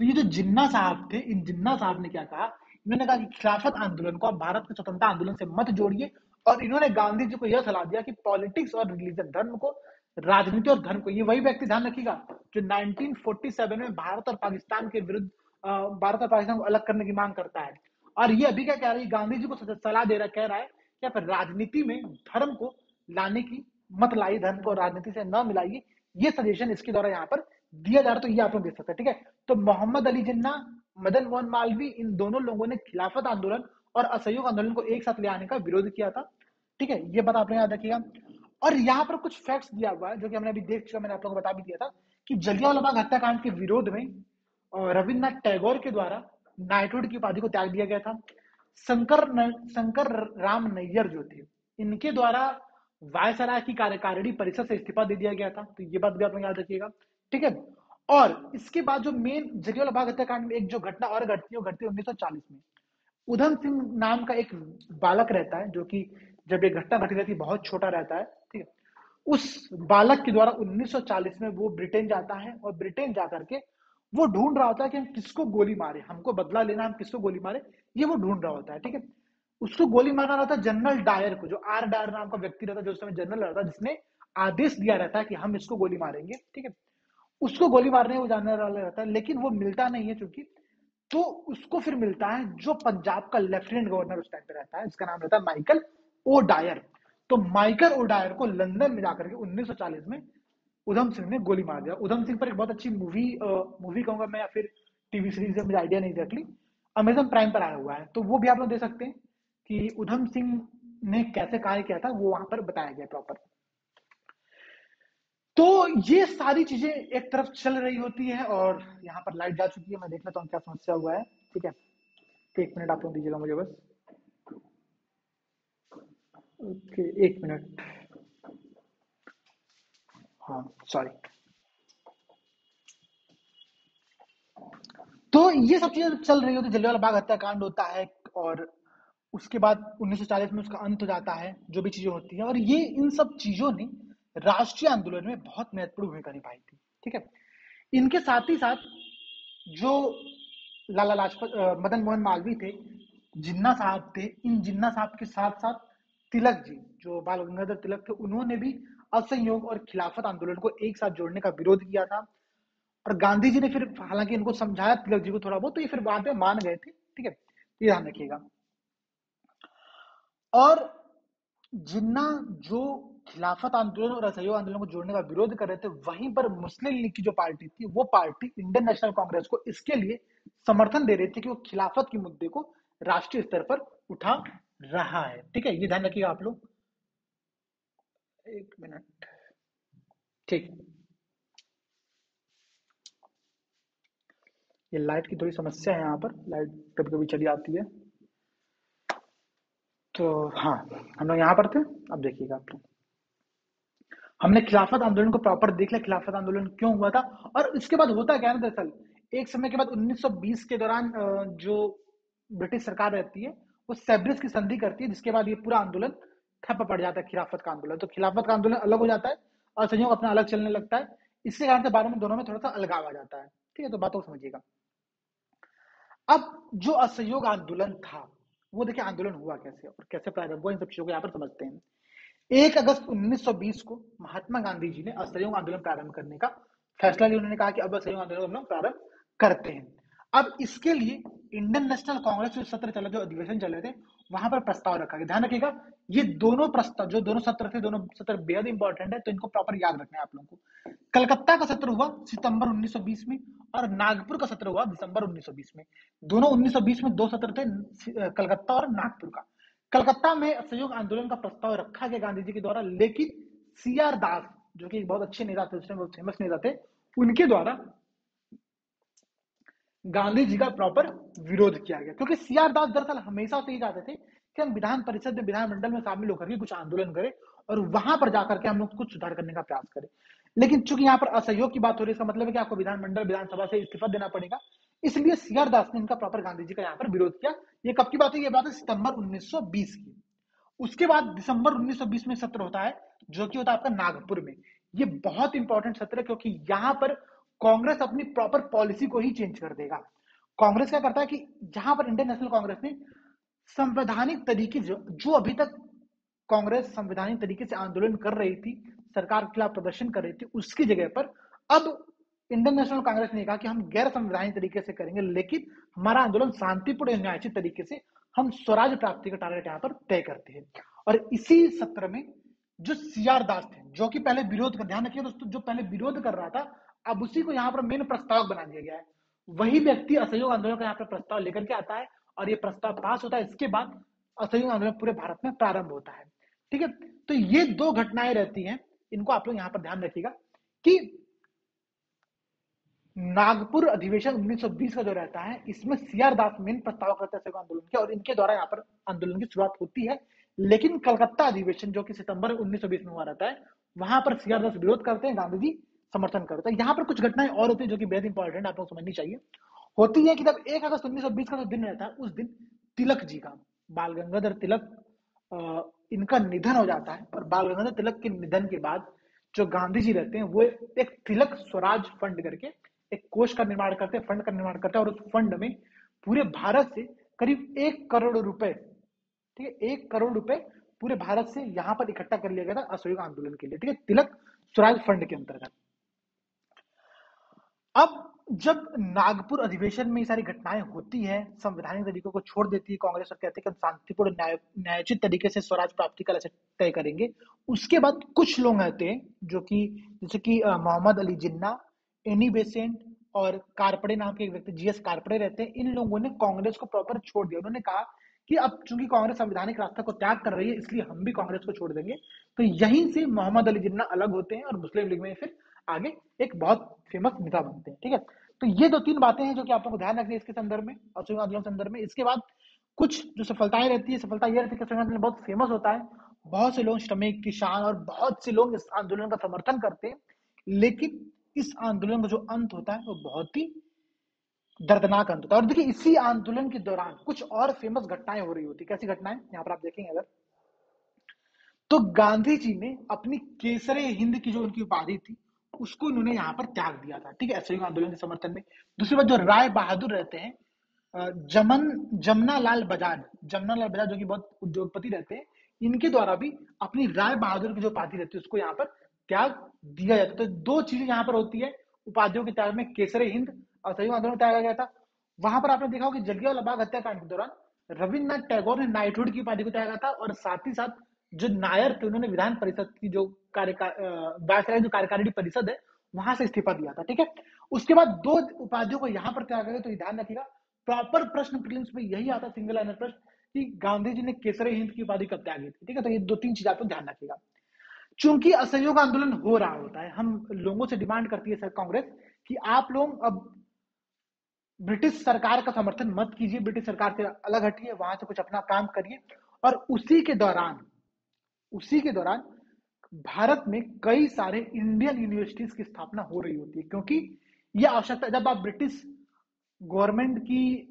तो ये जो जिन्ना साहब थे, इन जिन्ना साहब ने क्या कहा, इन्होंने कहा कि खिलाफत आंदोलन को आप भारत के स्वतंत्रता आंदोलन से मत जोड़िए। और इन्होंने गांधी जी को यह सलाह दिया कि पॉलिटिक्स और रिलीजन, धर्म को, राजनीति और धर्म को, ये वही व्यक्ति, ध्यान रखिएगा, जो 1947 में भारत और पाकिस्तान के विरुद्ध भारत और पाकिस्तान को अलग करने की मांग करता है। और ये अभी क्या कह रहा है, गांधी जी को सलाह दे रहा, कह रहा है कि आप राजनीति में धर्म को लाने की मत लाइए, धर्म को राजनीति से न मिलाइए। ये सजेशन इसके द्वारा यहाँ पर दिया जा रहा है। तो ये आप लोग देख सकते हैं। ठीक है, तो मोहम्मद अली जिन्ना, मदन मोहन मालवीय, इन दोनों लोगों ने खिलाफत आंदोलन और असहयोग आंदोलन को एक साथ ले आने का विरोध किया था। ठीक है, ये बात आपने याद रखिएगा। और यहाँ पर कुछ फैक्ट्स दिया हुआ है जो कि हमने अभी देख चुका, मैंने आप लोगों को बता भी दिया था कि जलियांवाला बाग हत्याकांड के विरोध में रविन्द्रनाथ टैगोर के द्वारा नाइटहुड की उपाधि को त्याग दिया गया था। शंकर राम नैयर जो थे, इनके द्वारा वायसराय की कार्यकारिणी परिषद से इस्तीफा दे दिया गया था। तो ये बात भी आप लोग याद रखिएगा। ठीक है, और इसके बाद जो मेन जलियांवाला बाग हत्याकांड में एक जो घटना और घटती है, वो घटती है 1940 में। उधम सिंह नाम का एक बालक रहता है, जो कि जब ये घटना घटी रहती है बहुत छोटा रहता है। ठीक है, उस बालक के द्वारा 1940 में वो ब्रिटेन जाता है, और ब्रिटेन जाकर के वो ढूंढ रहा होता है कि हम किसको गोली मारे, हमको बदला लेना, हम किसको गोली मारे, ये वो ढूंढ रहा होता है। ठीक है, उसको गोली मारना रहता है जनरल डायर को, जो आर डायर नाम का व्यक्ति रहता है, जो उस समय जनरल रहता है, जिसने आदेश दिया रहता है कि हम इसको गोली मारेंगे। ठीक है, उसको गोली मारने वो जानने वाला रहता है, लेकिन वो मिलता नहीं है चूंकि। तो उसको फिर मिलता है जो पंजाब का लेफ्टिनेंट गवर्नर उस टाइम पे रहता है, जिसका नाम रहता है माइकल ओ डायर। तो माइकल ओ डायर को लंदन में जाकर के 1940 में उधम सिंह ने गोली मार दिया। उधम सिंह पर एक बहुत अच्छी मूवी कहूंगा मैं, या फिर टीवी सीरीज है, मुझे आइडिया नहीं एग्जैक्टली, अमेजन प्राइम पर आया हुआ है, तो वो भी आप लोग देख सकते हैं कि उधम सिंह ने कैसे कार्य किया था, वो वहां पर बताया गया प्रॉपर। तो ये सारी चीजें एक तरफ चल रही होती है, और यहाँ पर लाइट जा चुकी है, मैं देख लेता हूँ क्या समस्या हुआ है। ठीक है, एक मिनट आप लोग दीजिएगा मुझे बस। ओके, एक मिनट। हाँ, सॉरी। तो ये सब चीजें चल रही होती, जलियांवाला बाग हत्याकांड होता है, और उसके बाद 1940 में उसका अंत हो जाता है, जो भी चीजें होती है। और ये इन सब चीजों ने राष्ट्रीय आंदोलन में बहुत महत्वपूर्ण भूमिका निभाई थी। ठीक है, इनके साथ ही साथ जो लाला लाजपत मदन मोहन मालवीय थे, जिन्ना साहब थे, इन जिन्ना साहब के साथ साथ तिलक जी, जो बाल गंगाधर तिलक थे, उन्होंने भी असहयोग और खिलाफत आंदोलन को एक साथ जोड़ने का विरोध किया था। और गांधी जी ने फिर हालांकि इनको समझाया तिलक जी को थोड़ा बहुत, तो ये फिर बाद में मान गए थे। ठीक है, ये ध्यान रखिएगा। और जिन्ना जो खिलाफत आंदोलन और असहयोग आंदोलन को जोड़ने का विरोध कर रहे थे, वहीं पर मुस्लिम लीग की जो पार्टी थी, वो पार्टी इंडियन नेशनल कांग्रेस को इसके लिए समर्थन दे रही थी कि वो खिलाफत के मुद्दे को राष्ट्रीय स्तर पर उठा रहा है। ठीक है, ये ध्यान रखिएगा आप लोग। एक मिनट। ठीक, ये लाइट की थोड़ी समस्या है, यहाँ पर लाइट कभी कभी चली आती है। तो हाँ, हम लोग यहाँ पर थे। अब देखिएगा आप लोग, हमने खिलाफत आंदोलन को प्रॉपर देख लिया, खिलाफत आंदोलन क्यों हुआ था। और इसके बाद होता क्या है ना, दरअसल एक समय के बाद 1920 के दौरान जो ब्रिटिश सरकार रहती है, वो सेब्रिस की संधि करती है, जिसके बाद ये पूरा आंदोलन ठप पड़ जाता है, खिलाफत का आंदोलन। तो खिलाफत का आंदोलन अलग हो जाता है और असहयोग अपना अलग चलने लगता है। इसके कारण से बाद में दोनों में थोड़ा सा अलगाव आ जाता है। ठीक है, तो बातों को समझिएगा। अब जो असहयोग आंदोलन था, वो देखिए आंदोलन हुआ कैसे और कैसे प्रारंभ हुआ, इन सब चीजों को यहाँ पर समझते हैं। 1 अगस्त 1920 को महात्मा गांधी जी ने असहयोग आंदोलन प्रारंभ करने का फैसला लिया। उन्होंने कहा कि अब असहयोग आंदोलन हम लोग प्रारंभ करते हैं। अब इसके लिए इंडियन नेशनल कांग्रेस जो सत्र चला, जो अधिवेशन चल रहे थे, वहां पर प्रस्ताव रखा गया। ध्यान रखिएगा, ये दोनों प्रस्ताव, जो दोनों सत्र थे, दोनों सत्र बेहद इंपॉर्टेंट है, तो इनको प्रॉपर याद रखना है आप लोगों को। कलकत्ता का सत्र हुआ सितंबर 1920 में और नागपुर का सत्र हुआ दिसंबर 1920 में। दोनों 1920 में दो सत्र थे, कलकत्ता और नागपुर का। कलकत्ता में असहयोग आंदोलन का प्रस्ताव रखा गया गांधी जी के द्वारा, लेकिन सी आर दास, जो कि एक बहुत अच्छे नेता थे, उसमें बहुत फेमस नेता थे, उनके द्वारा गांधी जी का प्रॉपर विरोध किया गया। क्योंकि सी आर दास दरअसल हमेशा से ही चाहते थे कि हम विधान परिषद में, विधानमंडल में शामिल होकर के कुछ आंदोलन करें और वहां पर जाकर के हम लोग कुछ सुधार करने का प्रयास करें। लेकिन चूंकि यहाँ पर असहयोग की बात हो रही है, इसका मतलब है कि आपको विधानमंडल, विधानसभा से इस्तीफा देना पड़ेगा। इसलिए सी आर दास ने इनका प्रॉपर गांधी जी का यहाँ पर विरोध किया। ये कब की बात है? ये बात है सितंबर 1920 की। उसके बाद दिसंबर 1920 में सत्र होता है, जो कि होता है आपका नागपुर में। ये बहुत इंपॉर्टेंट सत्र है, क्योंकि यहां पर कांग्रेस अपनी प्रॉपर पॉलिसी को ही चेंज कर देगा। कांग्रेस क्या करता है कि जहां पर इंडियन नेशनल कांग्रेस ने संवैधानिक तरीके जो अभी तक कांग्रेस संवैधानिक तरीके से आंदोलन कर रही थी, सरकार के खिलाफ प्रदर्शन कर रही थी, उसकी जगह पर अब इंडियन नेशनल कांग्रेस ने कहा कि हम गैर संवैधानिक तरीके से करेंगे, लेकिन हमारा आंदोलन शांतिपूर्ण न्यायोचित तरीके से हम स्वराज प्राप्ति का टारगेट यहाँ पर तय करते हैं। और इसी सत्र में जो सी आर दास थे, जो कि पहले विरोध कर, ध्यान रखिए दोस्तों, जो पहले विरोध कर रहा था, अब उसी को यहाँ पर मेन प्रस्ताव बना दिया गया है। वही व्यक्ति असहयोग आंदोलन का यहाँ पर प्रस्ताव लेकर के आता है और ये प्रस्ताव पास होता है। इसके बाद असहयोग आंदोलन पूरे भारत में प्रारंभ होता है। ठीक है, तो ये दो घटनाएं रहती हैं, इनको आप लोग यहाँ पर ध्यान रखिएगा कि नागपुर अधिवेशन 1920 का जो रहता है, इसमें सी आर दास मेन प्रस्ताव करते हैं आंदोलन के और इनके द्वारा यहाँ पर आंदोलन की शुरुआत होती है। लेकिन कलकत्ता अधिवेशन, जो कि सितंबर 1920 में हुआ रहता है, वहां पर सी आर दास विरोध करते हैं, गांधी जी समर्थन करते हैं। यहाँ पर कुछ घटनाएं और होती है जो कि बेहद इंपॉर्टेंट आप लोग समझनी चाहिए। होती है कि जब 1 अगस्त 1920 का जो दिन रहता है, उस दिन तिलक जी का, बाल गंगाधर तिलक, इनका निधन हो जाता है। और बाल गंगाधर तिलक के निधन के बाद जो गांधी जी रहते हैं, वो एक तिलक स्वराज फंड करके एक कोष का निर्माण करते हैं, फंड का निर्माण करते हैं, और उस फंड में पूरे भारत से करीब 1 करोड़ रुपए, ठीक है, 1 करोड़ रुपए पूरे भारत से यहाँ पर इकट्ठा कर लिया गया था असहयोग आंदोलन के लिए। ठीक है, तिलक स्वराज फंड के अंतर्गत। अब जब नागपुर अधिवेशन में ये सारी घटनाएं होती है, संवैधानिक तरीकों को छोड़ देती है कांग्रेस और कहते हैं कि हम शांतिपूर्ण न्यायोचित तरीके से स्वराज प्राप्ति का लक्ष्य तय करेंगे। उसके बाद कुछ लोग रहते हैं जो कि, जैसे कि मोहम्मद अली जिन्ना, एनी बेसेंट और कारपड़े नाम के एक व्यक्ति, जीएस कारपड़े रहते हैं। इन लोगों ने कांग्रेस को प्रॉपर छोड़ दिया। उन्होंने कहा कि अब चूंकि कांग्रेस संवैधानिक रास्ता को त्याग कर रही है, इसलिए हम भी कांग्रेस को छोड़ देंगे। तो यहीं से मोहम्मद अली जिन्ना अलग होते हैं और मुस्लिम लीग में फिर आगे एक बहुत फेमस नेता बनते हैं। ठीक है, तो ये 2-3 बातें हैं जो कि आप लोगों को ध्यान रखनी है इसके संदर्भ में, असहयोग आंदोलन संदर्भ में। इसके बाद कुछ जो सफलताएं रहती है, सफलता ये रहती है कि असहयोग आंदोलन बहुत फेमस होता है, बहुत से लोग, श्रमिक, किसान और बहुत से लोग इस आंदोलन का समर्थन करते हैं। लेकिन इस आंदोलन का जो अंत होता है वो बहुत ही दर्दनाक अंत होता है। और देखिए, इसी आंदोलन के दौरान कुछ और फेमस घटनाएं हो रही होती है। कैसी घटनाएं, यहाँ पर आप देखेंगे अगर, तो गांधी जी ने अपनी केसरे हिंद की जो उनकी उपाधि थी, उसको उन्होंने यहाँ पर त्याग दिया था। ठीक है, असहयोग आंदोलन के समर्थन में। दूसरी बात, जो राय बहादुर रहते हैं, जमना लाल बजाज जो कि बहुत उद्योगपति रहते हैं, इनके द्वारा भी अपनी राय बहादुर की जो उपाधि रहती है उसको यहाँ पर त्याग दिया जाता है। तो दो चीजें यहाँ पर होती है उपाधियों के त्याग में, केसरे हिंद असहयोग आंदोलन त्यागा गया था। वहां पर आपने देखा होगा कि जलियांवाला बाग हत्याकांड के दौरान रविन्द्रनाथ टैगोर ने नाइटहुड की उपाधि को त्यागा था, और साथ ही साथ जो नायर थे, उन्होंने विधान परिषद की जो जो कार्यकारिणी परिषद है, वहां से इस्तीफा दिया था। ठीक है, उसके बाद दो उपाधियों को यहाँ पर त्यागा गया। तो ध्यान रखिएगा, प्रॉपर प्रश्न प्रीलिम्स में यही आता है, सिंगल लाइनर प्रश्न, कि गांधी जी ने केसरे हिंद की उपाधि कब त्यागी थी। ठीक है, तो ये 2-3 चीज आपको ध्यान रखिएगा। चूंकि असहयोग आंदोलन हो रहा होता है, हम लोगों से डिमांड करती है सर कांग्रेस कि आप लोग अब ब्रिटिश सरकार का समर्थन मत कीजिए, ब्रिटिश सरकार से अलग हटिए, वहां से कुछ अपना काम करिए। और उसी के दौरान भारत में कई सारे इंडियन यूनिवर्सिटीज की स्थापना हो रही होती है, क्योंकि यह आवश्यकता, जब आप ब्रिटिश गवर्नमेंट की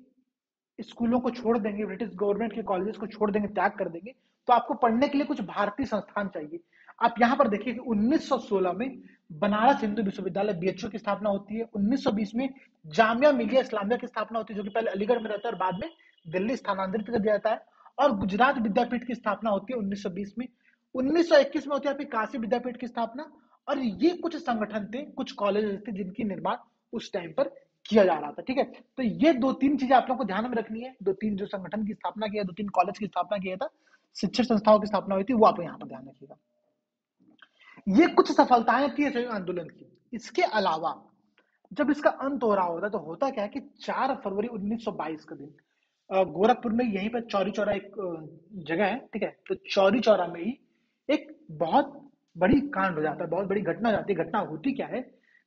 स्कूलों को छोड़ देंगे, ब्रिटिश गवर्नमेंट के कॉलेजेस को छोड़ देंगे, त्याग कर देंगे, तो आपको पढ़ने के लिए कुछ भारतीय संस्थान चाहिए। आप यहां पर देखिए कि 1916 में बनारस हिंदू विश्वविद्यालय बीएचयू की स्थापना होती है। 1920 में जामिया मिलिया इस्लामिया की स्थापना होती है, जो कि पहले अलीगढ़ में रहता है और बाद में दिल्ली स्थानांतरित कर दिया जाता है। और गुजरात विद्यापीठ की स्थापना होती है 1920 में। 1921 में होती है आपकी काशी विद्यापीठ की स्थापना। और ये कुछ संगठन थे, कुछ कॉलेज थे जिनकी निर्माण उस टाइम पर किया जा रहा था। ठीक है, तो ये दो तीन चीजें आप लोगों को ध्यान में रखनी है। दो तीन जो संगठन की स्थापना किया, दो तीन कॉलेज की स्थापना किया था, शिक्षण संस्थाओं की स्थापना हुई थी, वो आप यहाँ पर ध्यान रखिएगा। ये कुछ सफलताएं थी असहयोग आंदोलन की। इसके अलावा जब इसका अंत हो रहा होता है तो होता क्या है कि 4 फरवरी 1922 का दिन गोरखपुर में यहीं पर चौरी चौरा एक जगह है, ठीक है, तो चौरी चौरा में ही एक बहुत बड़ी कांड हो जाता है, बहुत बड़ी घटना हो जाती है। घटना होती क्या है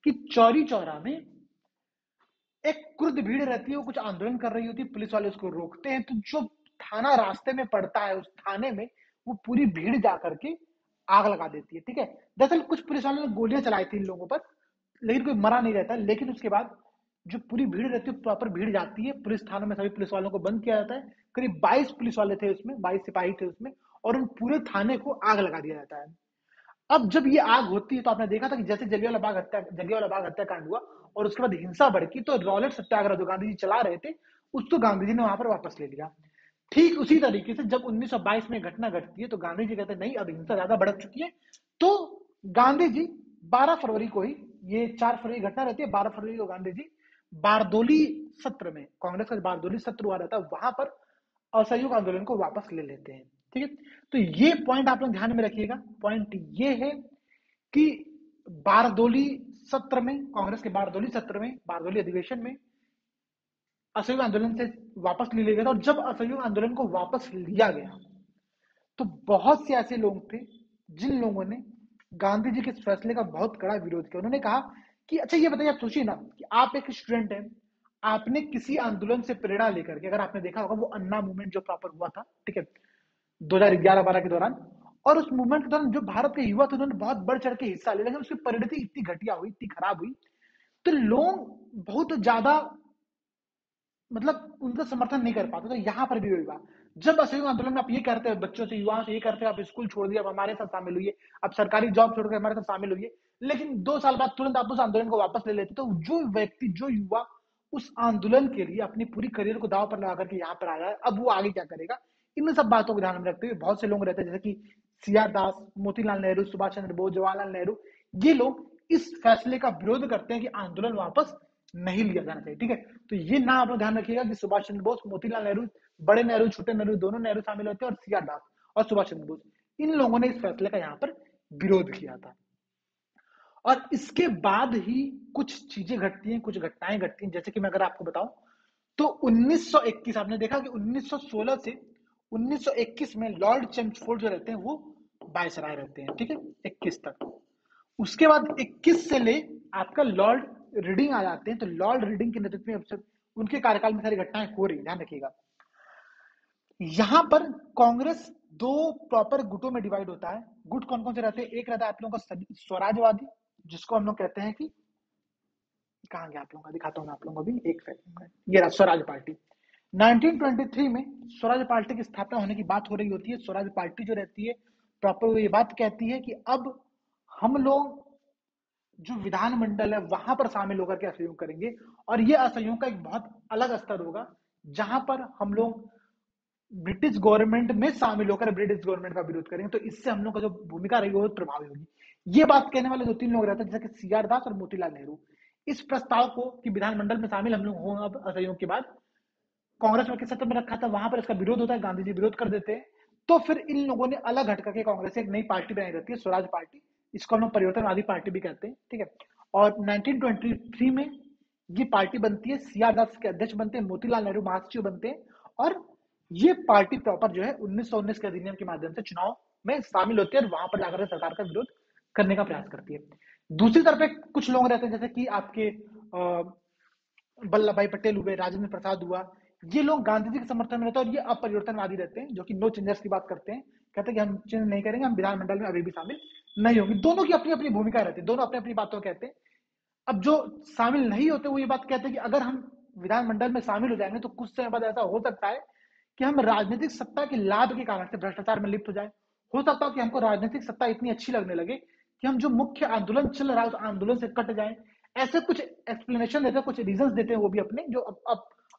कि चौरी चौरा में एक क्रुद्ध भीड़ रहती है, वो कुछ आंदोलन कर रही होती है, पुलिस वाले उसको रोकते हैं, तो जो थाना रास्ते में पड़ता है, उस थाने में वो पूरी भीड़ जाकर के आग लगा देती है। ठीक है, दरअसल कुछ पुलिस वालों ने गोलियां चलाई थी इन लोगों पर, लेकिन कोई मरा नहीं रहता। लेकिन उसके बाद जो पूरी भीड़ रहती है, प्रॉपर भीड़ जाती है, पुलिस थानों में सभी पुलिस वालों को बंद किया जाता है। करीब 22 पुलिस वाले थे उसमें, 22 सिपाही थे उसमें, और उन पूरे थाने को आग लगा दिया जाता है। अब जब ये आग होती है तो आपने देखा था कि जैसे जलियांवाला बाग हत्याकांड हुआ और उसके बाद हिंसा भड़की, तो रॉलेट सत्याग्रह जो गांधी जी चला रहे थे, उसको गांधी जी ने वहां पर वापस ले लिया। ठीक उसी तरीके से जब 1922 में घटना घटती है तो गांधी जी कहते हैं नहीं, अब हिंसा ज्यादा भड़क चुकी है। तो गांधी जी 12 फरवरी को ही, ये 4 फरवरी घटना रहती है, 12 फरवरी को गांधी जी बारदोली सत्र में, कांग्रेस का बारदोली सत्र हुआ रहता है, वहां पर असहयोग आंदोलन को वापस ले लेते हैं। ठीक है, तो ये पॉइंट आप लोग ध्यान में रखिएगा। पॉइंट ये है कि बारदोली सत्र में, कांग्रेस के बारदोली सत्र में, बारदोली अधिवेशन में असहयोग आंदोलन से वापस ले लिया गया था। और जब असहयोग आंदोलन को वापस लिया गया तो बहुत से ऐसे लोग थे जिन लोगों ने गांधी जी के इस फैसले का बहुत कड़ा विरोध किया। उन्होंने कहा कि अच्छा ये बताइए, आप सोचिए ना कि आप एक स्टूडेंट हैं, आपने किसी आंदोलन से प्रेरणा लेकर के, अगर आपने देखा होगा वो अन्ना मूवमेंट जो प्रॉपर हुआ था, ठीक है, 2011-12 के दौरान, और उस मूवमेंट के दौरान जो भारत के युवा थे उन्होंने बहुत बढ़ चढ़ के हिस्सा लिया, लेकिन उसकी परिणति इतनी घटिया हुई, इतनी खराब हुई, तो लोग बहुत ज्यादा मतलब उनका समर्थन नहीं कर पाते। तो यहाँ पर भी वही बात, जब असहयोग आंदोलन में आप ये करते हैं बच्चों से, युवाओं से ये करते हैं, आप स्कूल छोड़ दिए, अब हमारे साथ शामिल हुई है, अब सरकारी जॉब छोड़कर हमारे साथ शामिल हुई है, लेकिन 2 साल बाद तुरंत आप उस आंदोलन को वापस ले लेते, तो जो व्यक्ति, जो युवा उस आंदोलन के लिए अपनी पूरी करियर को दाव पर लगा करके यहाँ पर आया है, अब वो आगे क्या करेगा। इन सब बातों को ध्यान में रखते हुए बहुत से लोग रहते हैं, जैसे कि सीआर दास, मोतीलाल नेहरू, सुभाष चंद्र बोस, जवाहरलाल नेहरू, ये लोग इस फैसले का विरोध करते हैं कि आंदोलन वापस नहीं लिया जाना चाहिए। ठीक है, तो ये ना आप लोग ध्यान रखिएगा कि सुभाष चंद्र बोस, मोतीलाल नेहरू, बड़े नेहरू, छोटे नेहरू, दोनों नेहरू शामिल होते हैं, और सीआर दास और सुभाष चंद्र बोस, इन लोगों ने इस फैसले का यहाँ पर विरोध किया था। और इसके बाद ही कुछ चीजें घटती हैं, कुछ घटनाएं घटती हैं, जैसे कि मैं अगर आपको बताऊं तो 1921, आपने देखा कि 1916 से 1921 में लॉर्ड चेम्सफोर्ड जो रहते हैं वो वायसराय रहते हैं, ठीक है, 21 तक। उसके बाद 21 से ले आपका लॉर्ड रीडिंग आ जाते हैं, तो लॉर्ड रीडिंग के नेतृत्व में उनके कार्यकाल में सारी घटनाएं हो रही, ध्यान रखिएगा। यहां पर कांग्रेस दो प्रॉपर गुटों में डिवाइड होता है। गुट कौन कौन से रहते हैं, एक रहता है आप लोगों का स्वराजवादी, जिसको हम लोग कहते हैं कि, कहां गया आप लोगों का, दिखाता हूं मैं आप लोगों को भी, एक सेकंड, ये रहा स्वराज पार्टी। 1923 में स्वराज पार्टी की स्थापना होने की बात हो रही होती है। स्वराज पार्टी जो रहती है प्रॉपर वो ये बात कहती है कि अब हम लोग जो विधानमंडल है वहां पर शामिल होकर के असहयोग करेंगे, और ये असहयोग का एक बहुत अलग स्तर होगा, जहां पर हम लोग ब्रिटिश गवर्नमेंट में शामिल होकर ब्रिटिश गवर्नमेंट का विरोध करेंगे। तो इससे हम लोग का जो भूमिका रहेगी वो प्रभावी होगी। ये बात कहने वाले दो तीन लोग रहते हैं, जैसे कि सीआर दास और मोतीलाल नेहरू। इस प्रस्ताव को कि विधानमंडल में शामिल हम लोग हों अब असहयोग के बाद, कांग्रेस में किस सत्र में रखा था, वहां पर इसका विरोध होता है, गांधी जी विरोध कर देते हैं। तो फिर इन लोगों ने अलग हट करके कांग्रेस से एक नई पार्टी बनाई रहती है, स्वराज पार्टी, इसको हम लोग परिवर्तनवादी पार्टी भी कहते हैं, ठीक है। और 1923 में ये पार्टी बनती है, सीआर दास के अध्यक्ष बनते हैं, मोतीलाल नेहरू महासचिव बनते हैं, और ये पार्टी प्रॉपर जो है 1919 के अधिनियम के माध्यम से चुनाव में शामिल होती है और वहां पर जाकर सरकार का विरोध करने का प्रयास करती है। दूसरी तरफ कुछ लोग रहते हैं, जैसे कि आपके वल्लभ भाई पटेल हुए, राजेंद्र प्रसाद हुआ, ये लोग गांधी जी के समर्थन में रहते हैं और ये अपरिवर्तनवादी रहते हैं, जो कि नो चेंजर्स की बात करते हैं, कहते हैं कि हम चेंज नहीं करेंगे, हम विधानमंडल में अभी भी शामिल नहीं होंगे। दोनों की अपनी अपनी भूमिका रहती है, दोनों अपनी अपनी बातों कहते हैं। अब जो शामिल नहीं होते वो ये बात कहते हैं कि अगर हम विधानमंडल में शामिल हो जाएंगे तो कुछ समय बाद ऐसा हो सकता है कि हम राजनीतिक सत्ता के लाभ के कारण से भ्रष्टाचार में लिप्त हो जाए। हो सकता है कि हमको राजनीतिक सत्ता इतनी अच्छी लगने लगे कि हम जो मुख्य आंदोलन चल रहा है उस आंदोलन से कट जाएं। ऐसे कुछ एक्सप्लेनेशन देते हैं, कुछ रीजंस देते हैं वो भी अपने, जो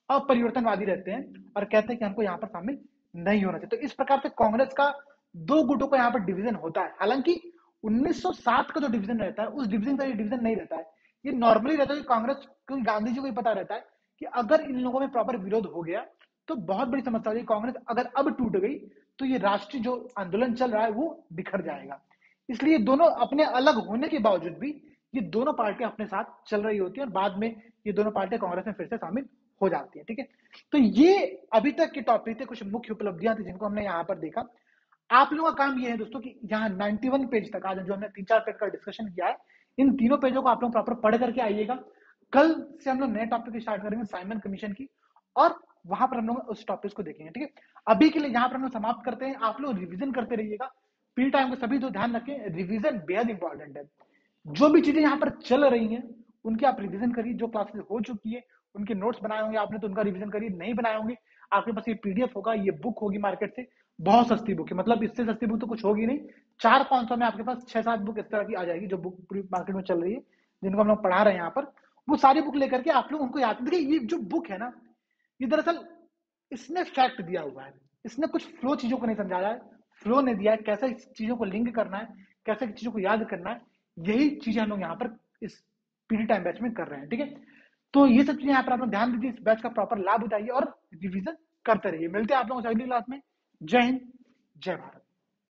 अपरिवर्तनवादी रहते हैं और कहते हैं कि हमको यहाँ पर शामिल नहीं होना चाहिए। तो इस प्रकार से कांग्रेस का दो गुटों का यहाँ पर डिवीजन होता है। हालांकि 1907 का जो डिवीजन रहता है उस डिवीजन का ये डिवीजन नहीं रहता है। ये नॉर्मली रहता है कि कांग्रेस, क्योंकि गांधी जी को ही पता रहता है कि अगर इन लोगों में प्रॉपर विरोध हो गया तो बहुत बड़ी समस्या होगी। कांग्रेस अगर अब टूट गई तो ये राष्ट्रीय जो आंदोलन चल रहा है वो बिखर जाएगा। इसलिए दोनों अपने अलग होने के बावजूद भी ये दोनों पार्टियां अपने साथ चल रही होती है और बाद में ये दोनों पार्टियां कांग्रेस में फिर से शामिल हो जाती है। ठीक है, तो ये अभी तक के टॉपिक थे, कुछ मुख्य उपलब्धियां थी जिनको हमने यहाँ पर देखा। आप लोगों का काम ये है दोस्तों कि यहाँ 91 पेज तक आज जो हमने 3-4 पेज का डिस्कशन किया है, इन तीनों पेजों को आप लोग प्रॉपर पढ़ करके आइएगा। कल से हम लोग नए टॉपिक स्टार्ट करेंगे साइमन कमीशन की, और वहां पर हम लोग उस टॉपिक को देखेंगे। ठीक है, अभी के लिए यहाँ पर हम लोग समाप्त करते हैं। आप लोग रिविजन करते रहिएगा फ्री टाइम को, सभी तो ध्यान रखें, रिविजन बेहद इंपॉर्टेंट है। जो भी चीजें यहाँ पर चल रही हैं उनकी आप रिविजन करिए। जो क्लासेस हो चुकी है उनके नोट्स बनाए होंगे आपने तो उनका रिविजन करिए, नहीं बनाए होंगे आपके पास ये पीडीएफ होगा, ये बुक होगी मार्केट से, बहुत सस्ती बुक है, मतलब इससे सस्ती बुक तो कुछ होगी नहीं। 400-500 में आपके पास 6-7 बुक इस तरह की आ जाएगी जो बुक पूरी मार्केट में चल रही है, जिनको हम लोग पढ़ा रहे हैं यहाँ पर। वो सारी बुक लेकर के आप लोग उनको याद, देखिए ये जो बुक है ना, ये दरअसल इसने फैक्ट दिया हुआ है, इसने कुछ फ्लो चीजों को नहीं समझाया है, फ्लो ने दिया है कैसे इस चीजों को लिंक करना है, कैसे चीजों को याद करना है। यही चीजें हम लोग यहाँ पर इस पीडी टाइम बैच में कर रहे हैं। ठीक है, तो ये सब चीजें यहाँ पर आप लोग ध्यान दीजिए, इस बैच का प्रॉपर लाभ उठाइए और रिविजन करते रहिए। मिलते हैं आप लोगों से अगली क्लास में। जय हिंद, जय भारत।